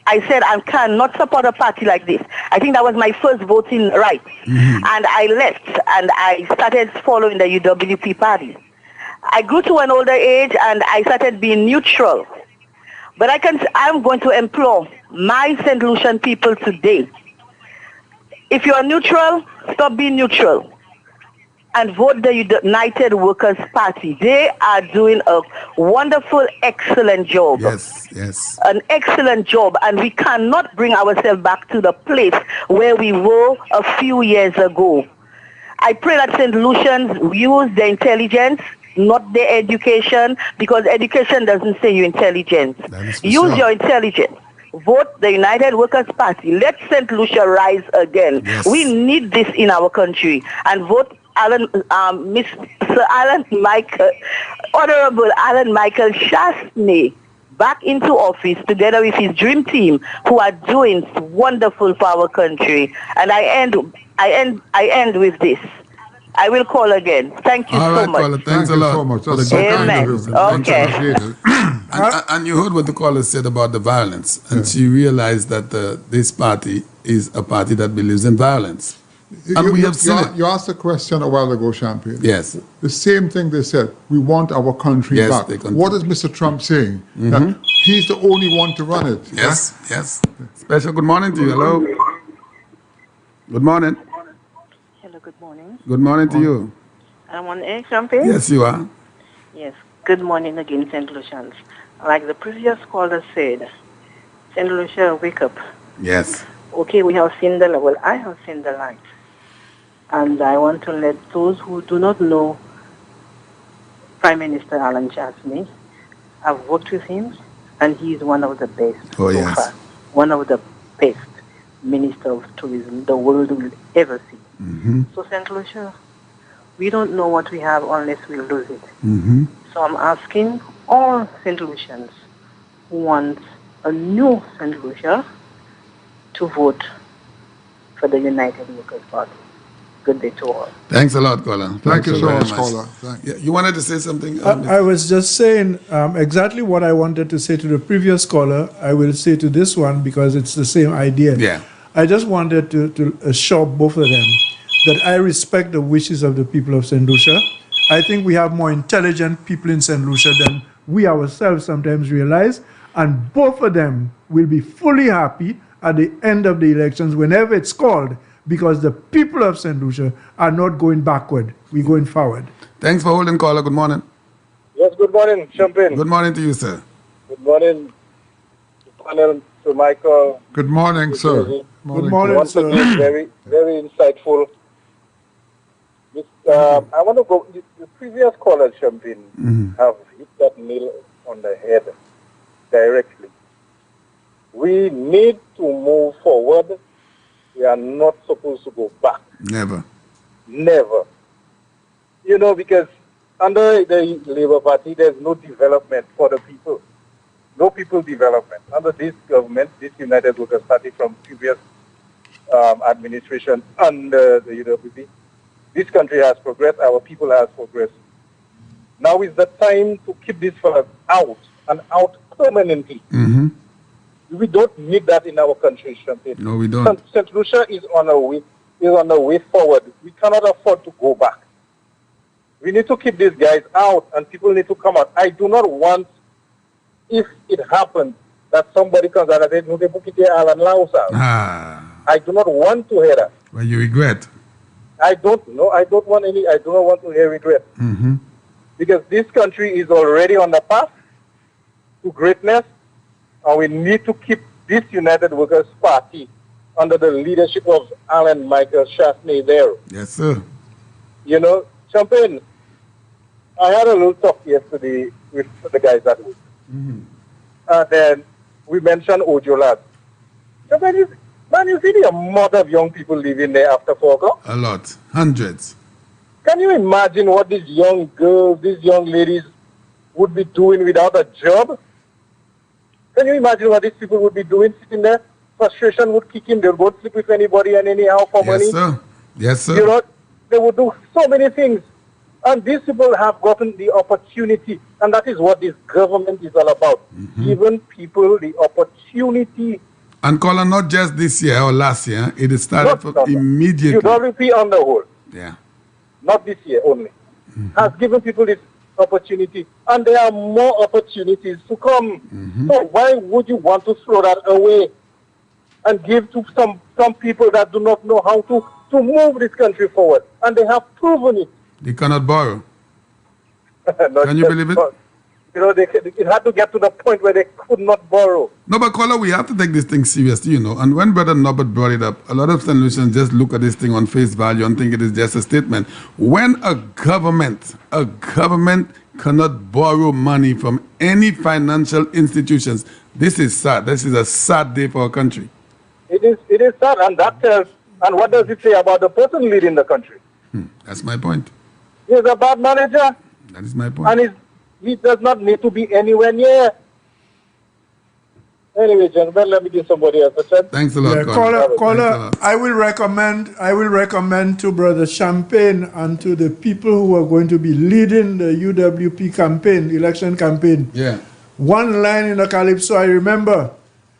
I said, I cannot support a party like this. I think that was my first voting right. Mm-hmm. And I left, and I started following the UWP party. I grew to an older age, and I started being neutral. But I'm going to implore my St. Lucian people today, if you are neutral, stop being neutral and vote the United Workers' Party. They are doing a wonderful, excellent job. Yes. An excellent job, and we cannot bring ourselves back to the place where we were a few years ago. I pray that St. Lucians use their intelligence, not their education, because education doesn't say you're intelligent. Use your intelligence. Vote the United Workers' Party. Let St. Lucia rise again. Yes. We need this in our country. And vote Mr. Alan Michael, Honorable Alan Michael Chastanet back into office together with his dream team, who are doing wonderful for our country. And I end with this. I will call again. Thank you so much. Caller, thanks a lot. So much. That's Amen. Okay. And you heard what the caller said about the violence, and she realized that this party is a party that believes in violence. And we have seen it. You asked a question a while ago, Champagne. Yes. The same thing they said. We want our country back. What is Mr. Trump saying? Mm-hmm. That he's the only one to run it. Yes. Special good morning to you. Hello. Good morning. Hello, good morning. Good morning to you. I'm on air, Champagne? Yes, you are. Yes. Good morning again, St. Lucians. Like the previous caller said, St. Lucia, wake up. Yes. Okay, we have seen the light. Well, I have seen the light. And I want to let those who do not know Prime Minister Alan Chastanet, I've worked with him, and he is one of the best Oh, so yes. far. One of the best Minister of Tourism the world will ever see. Mm-hmm. So, St. Lucia, we don't know what we have unless we lose it. Mm-hmm. So I'm asking all St. Lucians who want a new St. Lucia to vote for the United Workers' Party. Good day to all. Thanks a lot, caller. Thank you so very much, caller. Yeah, you wanted to say something? I was just saying exactly what I wanted to say to the previous caller. I will say to this one because it's the same idea. Yeah. I just wanted to assure both of them that I respect the wishes of the people of St. Lucia. I think we have more intelligent people in St. Lucia than we ourselves sometimes realize, and both of them will be fully happy at the end of the elections whenever it's called, because the people of St. Lucia are not going backward. We're going forward. Thanks for holding, caller. Good morning. Yes, good morning, Champagne. Good morning to you, sir. Good morning, panel, to Michael. Good morning, sir. Josie. Good morning, Once sir. again, very, very insightful. I want to go, the previous caller, Champagne, have hit that nail on the head directly. We need to move forward. We are not supposed to go back. Never. Never. You know, because under the Labour Party, there's no development for the people. No people development. Under this government, this United Workers' Party from previous administration under the UWP, this country has progressed, our people has progressed. Now is the time to keep this fellas out and out permanently. Mm-hmm. We don't need that in our country, Champagne. No, we don't. St. Lucia is on a way forward. We cannot afford to go back. We need to keep these guys out, and people need to come out. I do not want, if it happens, that somebody comes out and says, "No, they book it here, Alan Lausa." I do not want to hear that. Well, you regret. I don't know. I do not want to hear regret. Mm-hmm. Because this country is already on the path to greatness, and we need to keep this United Workers' Party under the leadership of Alan Michael Chastanet there. Yes, sir. You know, Champagne, I had a little talk yesterday with the guys at work. Mm-hmm. And then we mentioned Ojo Lad. Champagne, man, you see the amount of young people living there after 4 o'clock? A lot. Hundreds. Can you imagine what these young girls, these young ladies would be doing without a job? Can you imagine what these people would be doing sitting there? Frustration would kick in. They'll go sleep with anybody and anyhow for money. Yes, sir. Yes, sir. You know, they would do so many things. And these people have gotten the opportunity. And that is what this government is all about. Giving people the opportunity. And caller, not just this year or last year. It started from immediately. UWP on the whole. Yeah. Not this year only. Has given people this opportunity. And there are more opportunities to come. So why would you want to throw that away and give to some people that do not know how to move this country forward? And they have proven it. They cannot borrow. Can you believe it? You know, it had to get to the point where they could not borrow. No, but caller, we have to take this thing seriously, you know. And when Brother Norbert brought it up, a lot of St. Lucians just look at this thing on face value and think it is just a statement. When a government cannot borrow money from any financial institutions, this is sad. This is a sad day for our country. It is sad, and that tells. And what does it say about the person leading the country? That's my point. He's a bad manager. That is my point. And he does not need to be anywhere near. Anyway, gentlemen, let me give somebody else a chance. Thanks a lot, caller. I will recommend to Brother Champagne and to the people who are going to be leading the UWP campaign, election campaign. Yeah. One line in the Calypso I remember.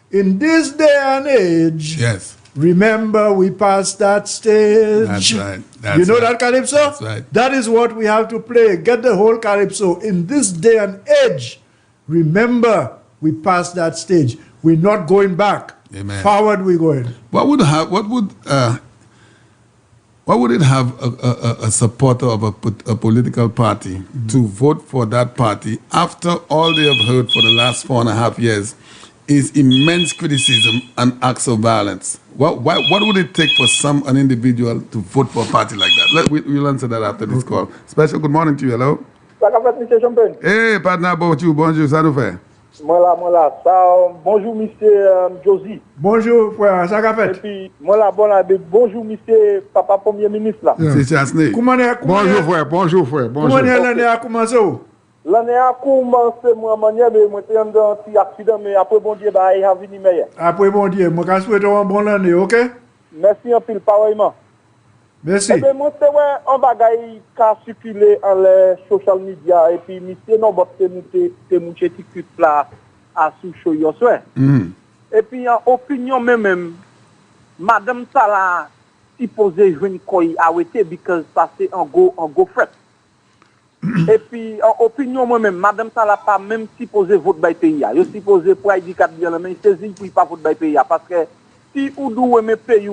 In this day and age, yes. Remember, we passed that stage. That's right. You know that Calypso? That's right. That is what we have to play. Get the whole Calypso. In this day and age, remember, we passed that stage. We're not going back. Amen. Forward we're going. What would Why would it have a supporter of a political party to vote for that party after all they have heard for the last 4.5 years is immense criticism and acts of violence? What would it take for an individual to vote for a party like that? We'll answer that after this call. Special good morning to you. Hello. M. Champagne. Hey, partner, about you. Bonjour, ça nous fait? Moi là. Bonjour, M. Josie. Bonjour, frère, ça qu'a Et fait? puis, bonjour, M. Papa Premier ministre là. C'est Chastanet. Bonjour frère, bonjour frère, bonjour. Comment l'année a commencé? L'année a commencé, moi, manière, mais moi, j'étais dans un petit accident, mais après, bon Dieu, bah, il a venu meilleur. Après, bon Dieu, moi, je souhaite une bonne année, ok? Merci un peu, pareillement. Merci. Eh bien, moi, c'est un bagage qui a circulé en les social media, et puis, monsieur, non, c'est mon petit là, à sous-chaud, Et puis, en opinion, même, Madame Sala, supposé jouer une coille arrêtée, parce que ça, c'est un go fret. Et puis, en opinion, moi-même, Madame Sala pas même supposé voter by pays. Il supposé pour ID 4 bien, mais saisi pour pas voter by pays. Parce que si ou d'où mes pays,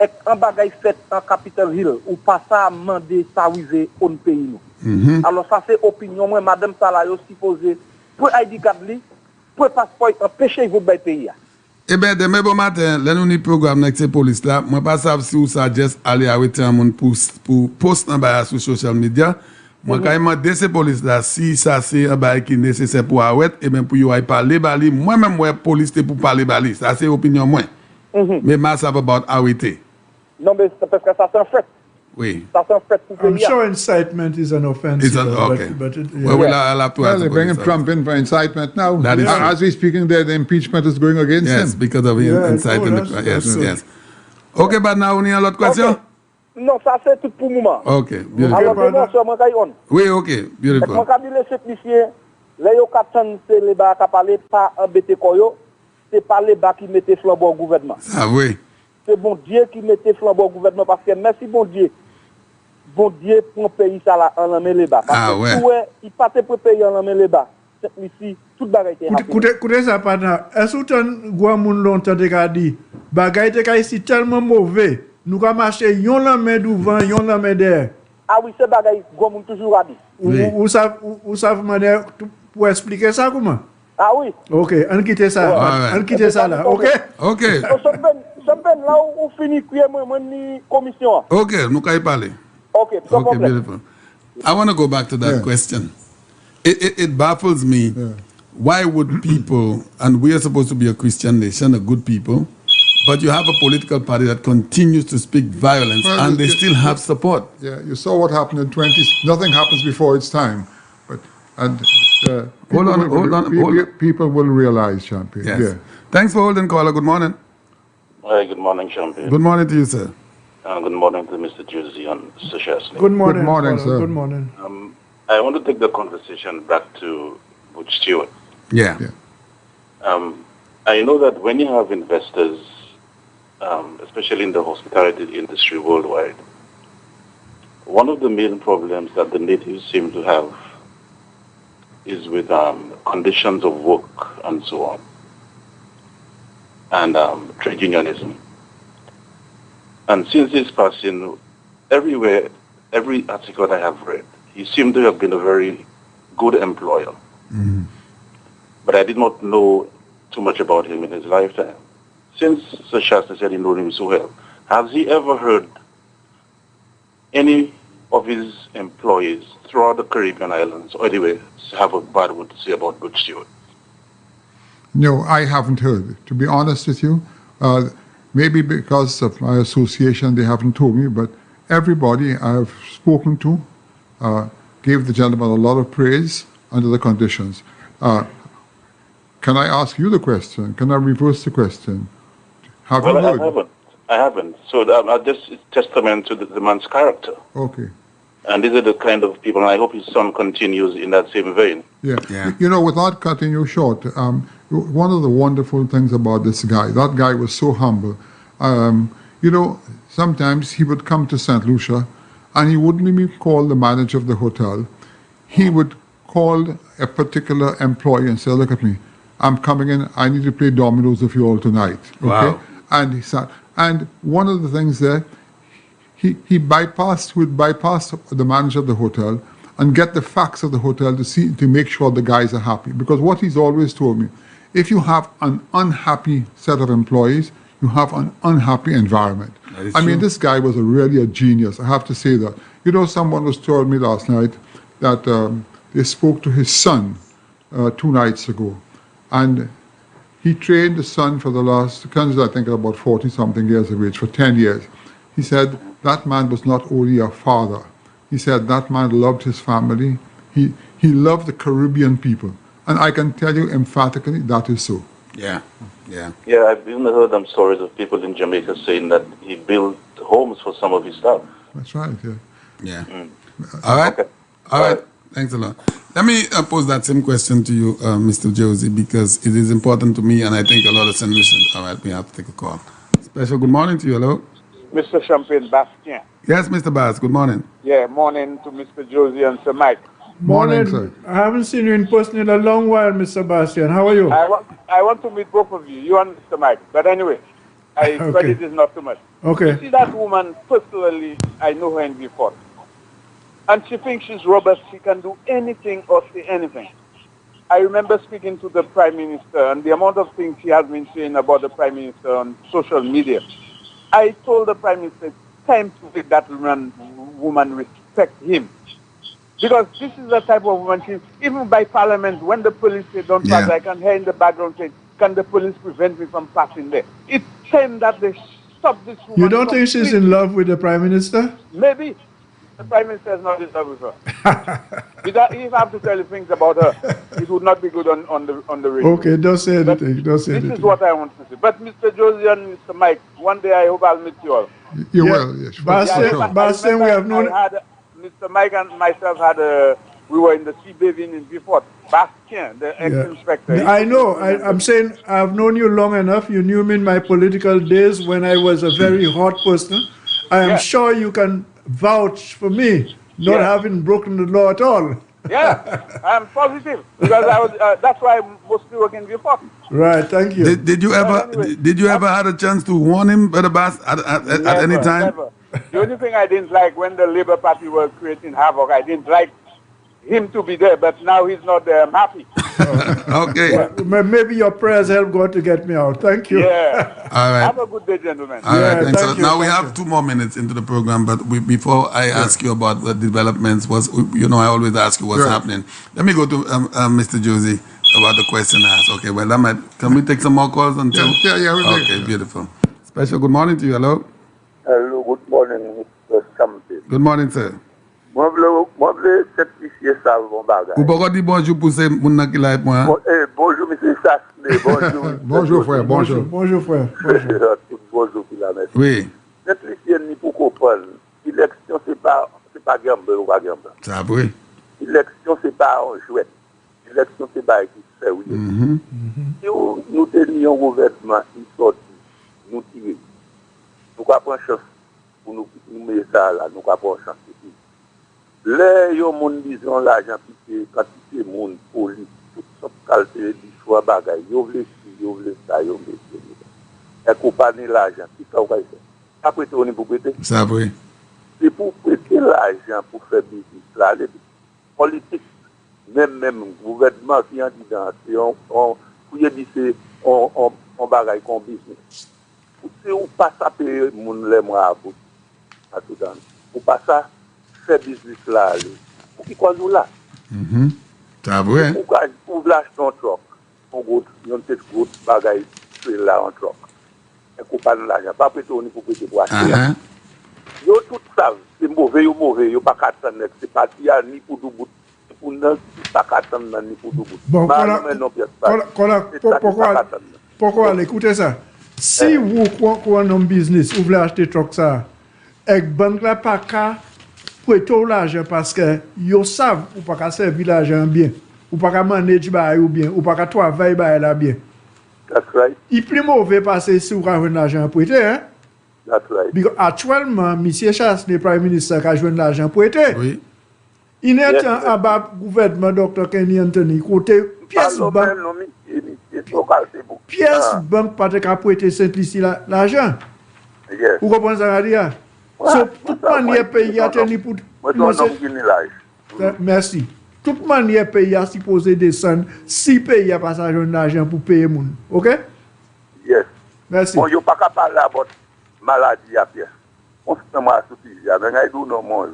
et un bagage fait en Capitol Hill, ou pas ça demander ça arriver au pays. Alors, ça, c'est opinion, moi, Madame Sala, il supposé pour ID 4 pour passeport empêcher de voter by pays. Eh bien, demain bon matin, là nous avons un programme avec ces polices là. Moi pas savoir si vous ça juste aller arrêter un monde pour post en bas sur social media. Moi quand même de ces polices là, si ça c'est un bail qui est nécessaire pour arrêter et même pour y aller parler bali, moi même ouais police pour parler bali, ça c'est opinion moi. Mais moi ça va about arrêter. Non mais c'est parce que ça c'est un fait. Oui. Ça c'est un fait pour I'm sure incitement is an offense. Okay. But Well, I'll have to Well, they're bringing Trump in for incitement now. That is true. As we're speaking, the impeachment is going against him. Yes, because of incitement. Yes. Okay, but now we need a lot of questions. Non, ça c'est tout pour le moment. Okay, beautiful. Alors, moi, Oui, okay, beautiful. Moi, quand les techniciens, les capitaines, c'est les bas qui parlent pas embêter koyo, c'est pas les bas qui mettent flambeau au gouvernement. Ah oui. C'est bon Dieu qui mettait flambeau au gouvernement parce que merci bon Dieu pour pays ça là en la main les bas. Ah ouais. Il partait pour pays en la main les bas. Ici toute bagaille était rapide. Écoutez ça partner. Est-ce que tu vois mon longtemps de dit bagaille te ici tellement mauvais. Nous va marcher yon la main devant, yon la main derrière. Ah oui, c'est bagaille gros moun toujours a dit. Ou savez manière pour expliquer ça comment? Ah oui. OK, on quitte ça. On quitte ça là. OK. OK. Champagne là où fini crier moi ni commission. OK, nous allons parler. Okay, beautiful. I want to go back to that question. It baffles me. Why would people, and we are supposed to be a Christian nation, a good people, but you have a political party that continues to speak violence and they still have support? Yeah, you saw what happened in 20s. Nothing happens before its time. People will realize, Champion. Yes. Yeah. Thanks for holding, caller. Good morning. Hi, good morning, Champion. Good morning to you, sir. Good morning to Mr. Josie and Mr. Chastanet. Good morning. Good morning, sir. Good morning. I want to take the conversation back to Butch Stewart. Yeah. I know that when you have investors, especially in the hospitality industry worldwide, one of the main problems that the natives seem to have is with conditions of work and so on, and trade unionism. And since his passing, everywhere, every article that I have read, he seemed to have been a very good employer. Mm-hmm. But I did not know too much about him in his lifetime. Since Sir Shasta said he knew him so well, has he ever heard any of his employees throughout the Caribbean islands or anywhere have a bad word to say about Butch Stewart? No, I haven't heard. To be honest with you, maybe because of my association, they haven't told me, but everybody I've spoken to gave the gentleman a lot of praise under the conditions. Can I ask you the question? Can I reverse the question? Have you heard? I haven't. So just testament to the man's character. Okay. And these are the kind of people, and I hope his son continues in that same vein. Yeah. You know, without cutting you short, one of the wonderful things about this guy, that guy was so humble. You know, sometimes he would come to St. Lucia and he wouldn't even call the manager of the hotel. He would call a particular employee and say, look at me, I'm coming in, I need to play dominoes with you all tonight. Okay? Wow. And he said, and one of the things there, he would bypass the manager of the hotel and get the facts of the hotel to make sure the guys are happy. Because what he's always told me, if you have an unhappy set of employees, you have an unhappy environment. I mean, this guy was really a genius. I have to say that. You know, someone was told me last night that they spoke to his son 2 nights ago, and he trained the son for the last, I think, about 40-something years of age, for 10 years. He said that man was not only a father. He said that man loved his family. He loved the Caribbean people. And I can tell you emphatically that is so. Yeah, I've even heard some stories of people in Jamaica saying that he built homes for some of his staff. That's right, Yeah. All right. Okay. All right. Thanks a lot. Let me pose that same question to you, Mr. Josie, because it is important to me, and I think a lot of solutions. All right, we have to take a call. Special good morning to you. Hello. Mr. Champagne Bastien. Yes, Mr. Bass. Good morning. Yeah, morning to Mr. Josie and Sir Mike. Morning, sir. I haven't seen you in person in a long while, Mr. Bastian. How are you? I want to meet both of you and Mr. Mike. But anyway, credit is not too much. Okay. You see that woman, personally, I know her in before. And she thinks she's robust. She can do anything or say anything. I remember speaking to the Prime Minister and the amount of things she has been saying about the Prime Minister on social media. I told the Prime Minister, it's time to make that woman respect him. Because this is the type of woman, even by Parliament, when the police say don't pass, I can hear in the background saying, can the police prevent me from passing there? It's time that they stop this woman. You don't think she's in love with the Prime Minister? Maybe. The Prime Minister is not in love with her. If I have to tell you things about her, it would not be good on the radio. Okay, don't say anything. This is what I want to say. But Mr. Josie and Mr. Mike, one day I hope I'll meet you all. You will, yes. Bastien, we have known... Mr. Mike and myself we were in the sea bathing in before. Bastien, the ex-inspector. I know. I'm saying I've known you long enough. You knew me in my political days when I was a very hot person. I am sure you can vouch for me not having broken the law at all. Yeah, I'm positive because I was. That's why I'm mostly working before. Right. Thank you. Did you ever had a chance to warn him, Brother Bass, at any time? Never. The only thing I didn't like when the Labour Party was creating havoc, I didn't like him to be there, but now he's not there. I'm happy. Okay. Well, maybe your prayers help God to get me out. Thank you. Yeah. All right. Have a good day, gentlemen. All right. Thanks. So now we have 2 more minutes into the program, but before I ask you about the developments, I always ask you what's happening. Let me go to Mr. Josie about the question asked. Okay. Well, can we take some more calls until? Yeah. Okay. Beautiful. Special good morning to you. Hello. Hello, good morning, Mr. Champagne. Good morning, sir. Moi, je certifier ça, mon bagage. Vous pouvez dire bonjour pour ces gens qui là moi. Bonjour, monsieur Chastanet. Bonjour. Bonjour, frère. Bonjour. Bonjour, frère. Bonjour, merci. Oui. Certifier ni pour comprendre. L'élection, c'est pas gamble ou pas gamble. Ça oui. L'élection, c'est pas un jouet. L'élection, c'est pas qui se fait, oui. Si nous tenions un gouvernement qui sortit, nous tirer. Nous avons pas chance pour nous mettre ça là, nous avons pas chance. Là, yo monde disons l'argent piqué, quantité de monde police, tout ça qualité du choix bagaille, yo vle ça, yo vle ça. Et compagnie l'argent, qui ça va faire? Après on est pour prêter. Ça oui. C'est pour prêter l'argent pour faire business là, les politiques même gouvernement qui en dit dans on pour dire c'est on bagaille comme business. Si on passe à payer mon les mois à tout dans. Ou pas ça faire business là. Pour qui quoi nous là? Ça vrai. Pour lâcher ton truck. On go on tête gros bagaille là en truck. Et qu'on pas l'argent, pas prêter on pour prêter pour acheter. Yo tout ça, c'est mauvais, yo pas qu'attendre, c'est parti à ni pour du bout. Pour ne pas qu'attendre ni pour du bout. Bon, pourquoi écoutez ça? Si vous avez un business, vous voulez acheter truck ça, et banque là pas qu'à prêter l'argent parce que vous savez ou pas qu'à servir l'argent bien, ou pas qu'à manager ou bien, ou pas qu'à travailler là bien. That's right. Il est plus mauvais passer si vous avez l'argent prêté, hein? That's right. Because actuellement, M. Chastanet, le Prime Minister, qui a joué l'argent prêté. Oui. Il est en bas gouvernement Dr. Kenny Anthony, côté pièce banque. Pièce banque pas de prêter Saint-Lucie l'argent. Yes. Vous comprenez ça, Nadia? So, toute manière, pays a tenu pour. Merci. Toute manière, pays a supposé descendre si pays a pas ça d'argent pour payer moun. OK? Yes. Merci. Bon, yo pas capable là, but maladie à pied. On se met à souci, mais I do no more.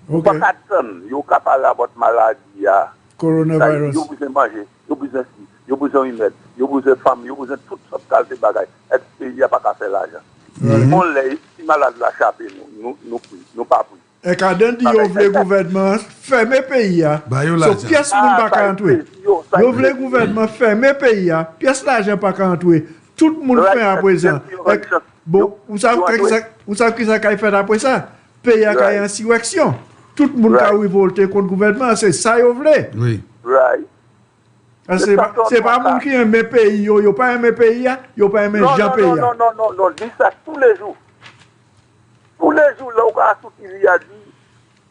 OK. Pas attendre, yo capable là, but maladie à. Coronavirus. Yo besoin manger, yo besoin si, yo besoin humain, yo besoin femme, yo besoin toute sorte de qualité bagaille. Et pays a pas qu'à faire l'argent. On l'a, si malade la chape, nous pas pris. Et quand on dit que le gouvernement fermer le pays, so pièce moun pas rentrer. Yo vle gouvernement fermer le pays, pièce l'argent pas rentrer. Tout le monde fait à présent. Bon, vous savez qui ça fait après ça? Pays a une insurrection. Tout le monde a révolté contre le gouvernement, c'est ça yo vle. Oui. Right. C'est pas moun qui aime le pays, yo pas aime le pays, yo pas aime Jean pays. Non, dis ça tous les jours. Tous les jours, là, on a tout il a dit,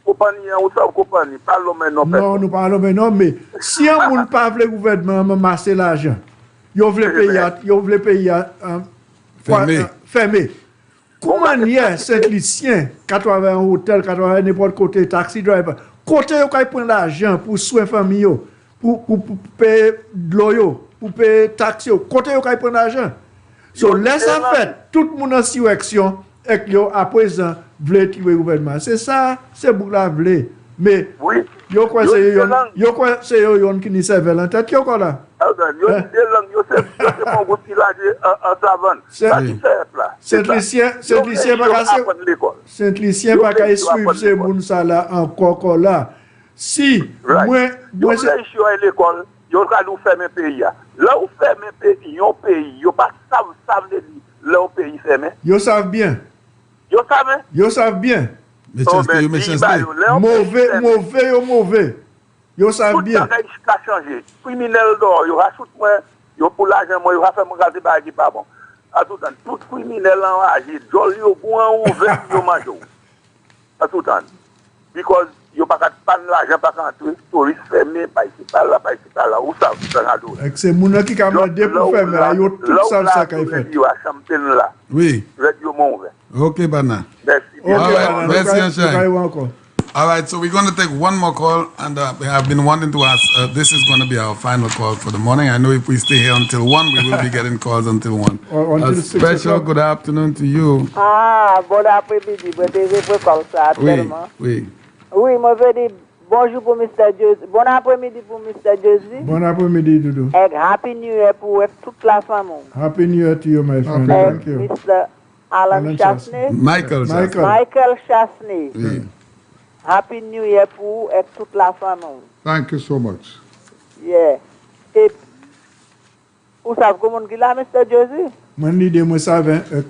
compagnie, on sait compagnie, parlons maintenant. Non, nous parlons maintenant, mais si un monde pas veut le gouvernement masser l'argent, yo veut payer fermé. Comment hier Saint-Lucien, quand on avait un hôtel, quand on avait n'importe côté taxi driver, côté yo kay prendre l'argent pour soin famille pour payer de l'eau, pour payer taxi, côté yo kay prendre l'argent. So laisse en fait tout le monde en direction et que yo à présent veut tuer le gouvernement. C'est ça, c'est pour la vle. Mais yo quoi c'est yo qui ni serve en tête yo quoi là. Yo des langues, yo c'est mon goût qui l'a en savane. Ça qui fait là. Saint-Lucien pas suivre ces moun ça là encore là. Si moi c'est à l'école, yo ka nous fermer pays. Là où fermer pays, yon pays, yo pas savent dire là où pays fermé. Yo savent bien. Yo savent bien. Mais mauvais. Yo savent bien. Tout ça changé. Criminel d'or, yo rajoute moi, yo pour l'argent moi, yo va faire mon garder bagage pas bon. À tout temps, tout criminel enragé, jol yo bon ouvert yo mange. À tout temps. Because yo pas pas l'argent pas rentrer, touriste fermé pas ici pas là, où ça et c'est moun qui commandé pour fermer, yo tout ça qu'a fait. Yo a champagne là. Oui. Radio mon ouvert. Okay, Bana. Merci. All right, so we're going to take one more call, and we have been wanting to ask, this is going to be our final call for the morning. I know if we stay here until 1, we will be getting calls until 1. A special good afternoon to you. Bon après-midi, Oui. Oui, moi je dis bonjour pour Mr. Josie. Bon après-midi pour Mr. Josie. Bon après-midi, Doudou. And Happy New Year pour toute la famille. Happy New Year to you, my friend. Thank you. Mr. Alan Chastanet. Michael Chastanet. Oui. Happy New Year pour toute la famille. Thank you so much. Yeah. Et vous savez comment on dit là, Mr. Josie? Moi, je savais. Eh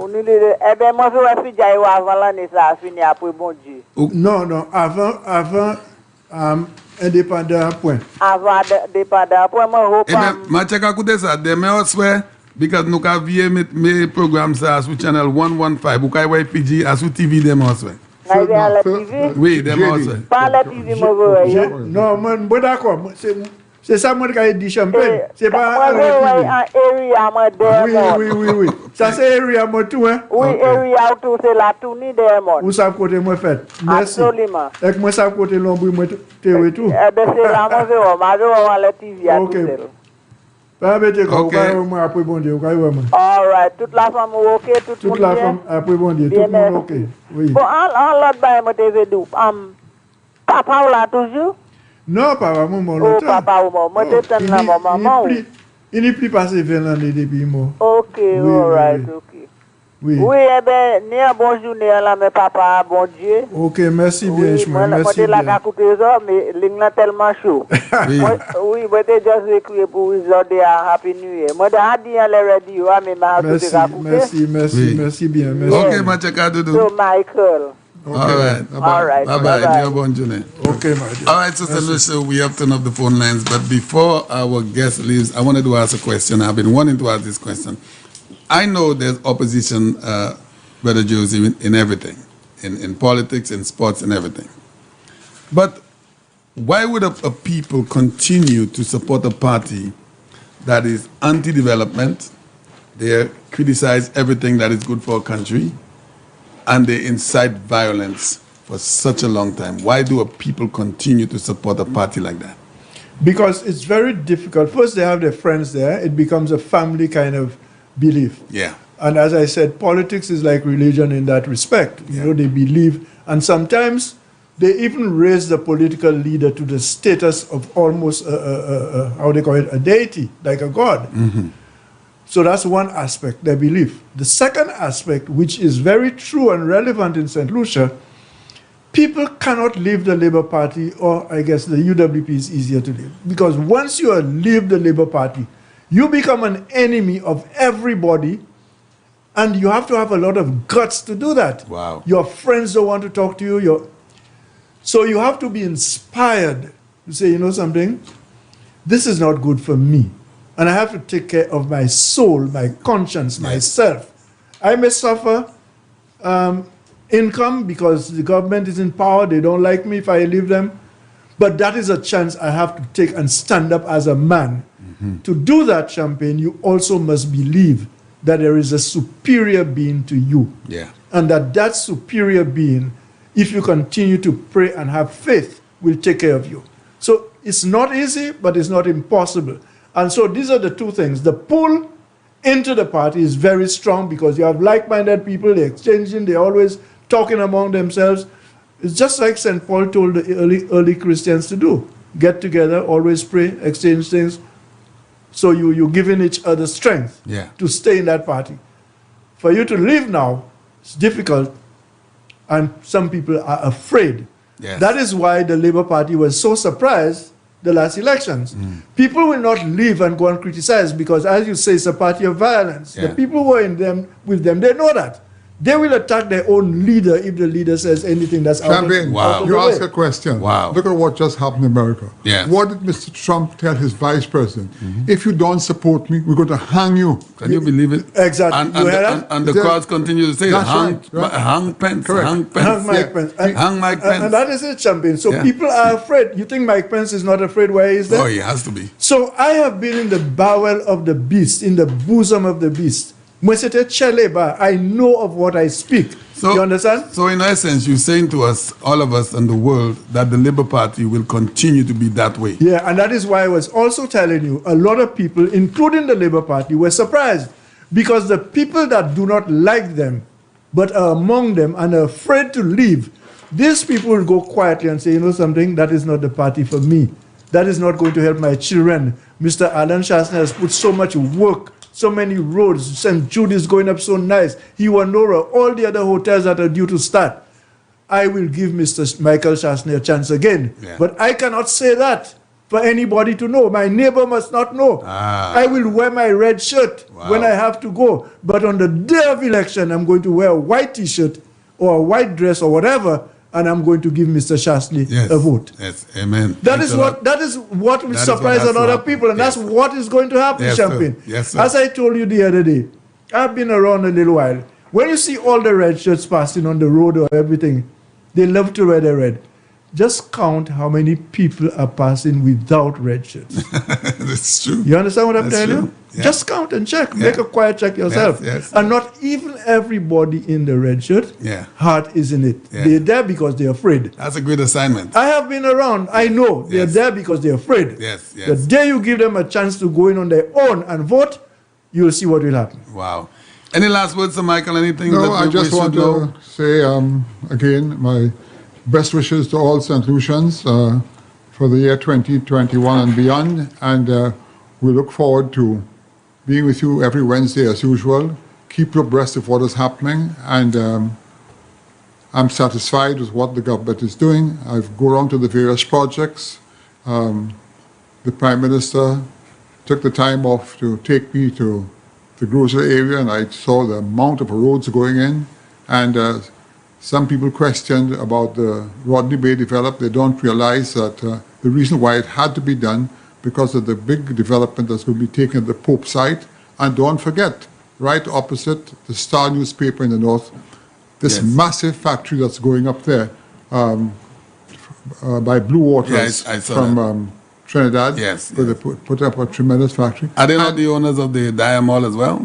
bien, moi, je vais faire avant l'année, ça a fini après, bon Dieu. Non, avant indépendant point. Avant indépendant point, moi, je reprends. Je vais écouter ça. Demain, on se fait, parce que nous avons vu mes programmes sur Channel 115. Vous pouvez PG sur TV demain, on se fait. Oui, demain, on se fait. Pas la TV, moi, je non, moi, d'accord. C'est ça moi qui ai dit champagne. C'est pas Oui. Ça c'est area moi tout hein. Oui, area tout c'est la tournée des monde. Où ça côté moi fait. Merci. Absolument. Et moi ça côté l'ombre moi théorie tout. Eh ben c'est la moi la TV à tout. Pas bête quoi, moi après bon Dieu, all right, toute la femme OK, toute la femme après bon Dieu, tout le monde OK. Oui. Bon, en l'autre bail moi TV dou. Papa là toujours. Non, papa, maman, longtemps. Oh, papa, moi, je t'aime la maman. Il n'est plus passé 20 ans depuis moi. Ok, all right, ok. Oui. Oui, eh bien, ni un bon journée là, mais papa, bon Dieu. Ok, merci bien, je merci bien. Moi, je l'ai écouté ça, mais l'île est tellement chaud. Oui, moi, je juste écrit pour vous dire Happy New Year. Moi, je dit à la radio, mais merci bien, merci. Ok, ma check out. So, Michael. Okay. All right. Bye-bye. Okay, all right, Sister Lucia, we have to turn off the phone lines. But before our guest leaves, I wanted to ask a question. I've been wanting to ask this question. I know there's opposition, Brother Josie, in everything, in politics, in sports, and everything. But why would a people continue to support a party that is anti-development? They criticize everything that is good for a country. and they incite violence for such a long time. Why do people continue to support a party like that? Because it's very difficult. First, they have their friends there. It becomes a family kind of belief. Yeah. And as I said, politics is like religion in that respect. You know, they believe, and sometimes they even raise the political leader to the status of almost, how they call it, a deity, like a god. Mm-hmm. So that's one aspect, their belief. The second aspect, which is very true and relevant in St. Lucia, people cannot leave the Labour Party, or I guess the UWP is easier to leave. Because once you leave the Labour Party, you become an enemy of everybody, and you have to have a lot of guts to do that. Wow. Your friends don't want to talk to you. So you have to be inspired to say, you know something? This is not good for me. And I have to take care of my soul, my conscience, myself. I may suffer income because the government is in power. They don't like me if I leave them. But that is a chance I have to take and stand up as a man. Mm-hmm. To do that, Champagne, you also must believe that there is a superior being to you. Yeah. And that superior being, if you continue to pray and have faith, will take care of you. So it's not easy, but it's not impossible. And so these are the two things. The pull into the party is very strong because you have like-minded people, they're exchanging, they're always talking among themselves. It's just like St. Paul told the early Christians to do. Get together, always pray, exchange things. So you're giving each other strength to stay in that party. For you to leave now, it's difficult, and some people are afraid. Yes. That is why the Labour Party was so surprised the last elections. People will not leave and go and criticize because, as you say, it's a party of violence. The people who are with them, they know that. They will attack their own leader if the leader says anything that's out of the way. You ask a question. Wow. Look at what just happened in America. Yeah. What did Mr. Trump tell his vice president? If you don't support me, we're going to hang you. Can you believe it? Exactly. And the crowds continue to say that. Hang Pence, hang Pence. Hang Mike Pence. Hang Mike Pence. And that is it, Champagne. So people are afraid. You think Mike Pence is not afraid where he is there? Oh, he has to be. So I have been in the bowel of the beast, in the bosom of the beast. I know of what I speak. You understand? So in essence, you're saying to us, all of us in the world, that the Labour Party will continue to be that way. Yeah, and that is why I was also telling you, a lot of people, including the Labour Party, were surprised because the people that do not like them, but are among them and are afraid to leave, these people will go quietly and say, you know something, that is not the party for me. That is not going to help my children. Mr. Alan Chastanet has put so much work, so many roads. St. Jude is going up so nice. Hiwanora, all the other hotels that are due to start. I will give Mr. Michael Chastanet a chance again. Yeah. But I cannot say that for anybody to know. My neighbor must not know. I will wear my red shirt when I have to go. But on the day of election, I'm going to wear a white T-shirt or a white dress or whatever, and I'm going to give Mr. Chastanet a vote. Yes, amen. That is what will surprise a lot of people, and that's what is going to happen, Champagne. Yes, sir. As I told you the other day, I've been around a little while. When you see all the red shirts passing on the road or everything, they love to wear the red. Just count how many people are passing without red shirts. That's true. You understand what I'm That's telling true. you? Yeah. Just count and check. Make a quiet check yourself. And not even everybody in the red shirt heart is in it. They're there because they're afraid. That's a good assignment. I have been around. I know. They're there because they're afraid. The day you give them a chance to go in on their own and vote, you'll see what will happen. Wow. Any last words, Sir Michael? Anything? No, that I just want to say again my best wishes to all St. Lucians for the year 2021 and beyond. And we look forward to being with you every Wednesday as usual. Keep you abreast of what is happening. And I'm satisfied with what the government is doing. I've gone around to the various projects. The Prime Minister took the time off to take me to the grocery area, and I saw the amount of roads going in. And some people questioned about the Rodney Bay development. They don't realize that the reason why it had to be done because of the big development that's going to be taken at the Pope site. And don't forget, right opposite the Star newspaper in the north, this massive factory that's going up there by Blue Waters from Trinidad. Yes. Where they put up a tremendous factory. Are they not the owners of the Diamond as well?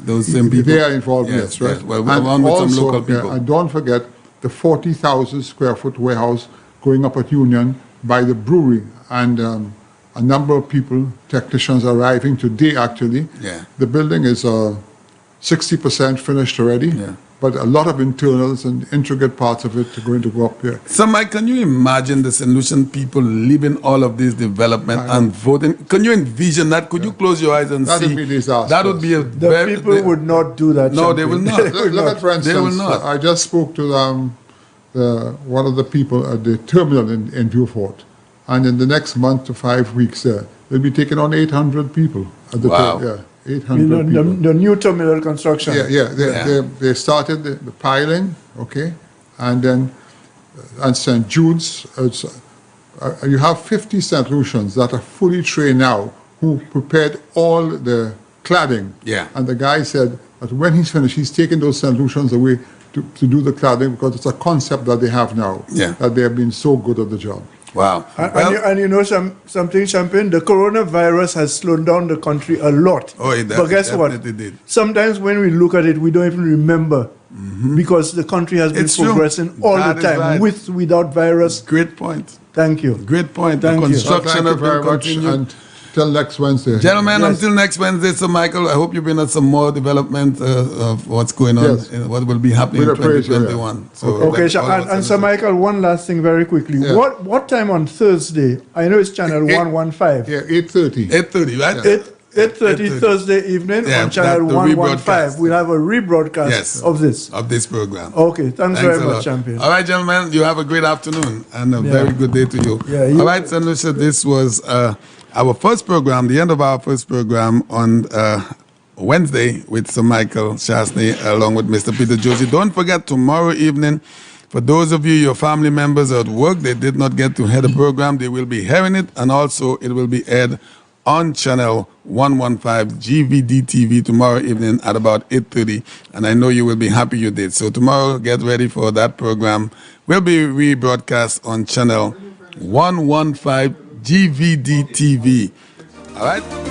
Those same people? They are involved, yes, right? Yes. Well, And along with some also, local people. and don't forget the 40,000 square foot warehouse going up at Union by the brewery. And a number of people, technicians arriving today actually. Yeah. The building is 60% finished already. Yeah. But a lot of internals and intricate parts of it are going to go up here. So, Mike, can you imagine the St. Lucian people living all of this development and voting? Can you envision that? Could you close your eyes and see? That would be disastrous. That would be a The people would not do that. No, they will not. Look at, for instance, They will not. I just spoke to one of the people at the terminal in Beaufort, and in the next month to 5 weeks, they'll be taking on 800 people at the Wow. 800 people. The new terminal construction. They started the piling, okay, and then at St. Jude's, you have 50 St. Lucians that are fully trained now who prepared all the cladding. Yeah. And the guy said that when he's finished, he's taking those St. Lucians away to do the cladding because it's a concept that they have now. Yeah. That they have been so good at the job. Wow. And you know something, Champagne? The coronavirus has slowed down the country a lot. Oh, it But guess what? definitely did. Sometimes when we look at it, we don't even remember because the country has been It's true. progressing all That the is time, right. with, without virus. Great point. Thank you. Great point. Thank the you. construction Thank of you very much. continued. Until next Wednesday. Gentlemen, Yes. until next Wednesday, so Michael, I hope you bring us some more development of what's going on, Yes. what will be happening in With appraisal, 2021. So Okay, let all of us and Sir celebrate. Michael, one last thing very quickly. Yeah. What time on Thursday? I know it's channel 115. Yeah, 8:30. 8:30, right? 8:30 Thursday evening Yeah, on channel the 115. rebroadcast. We'll have a rebroadcast Yes. of this. Of this program. Okay, thanks very a much, lot. Champion. All right, gentlemen, you have a great afternoon and a Yeah. very good day to you. Yeah, you- All right, St. Lucia, this was our first program, the end of our first program on Wednesday with Sir Michael Chastanet along with Mr. Peter Josie. Don't forget, tomorrow evening, for those of you, your family members are at work, they did not get to hear the program, they will be hearing it, and also it will be aired on channel 115 GVD TV tomorrow evening at about 8:30, and I know you will be happy you did. So tomorrow, get ready for that program. Will be rebroadcast on channel 115 GVD TV. All right?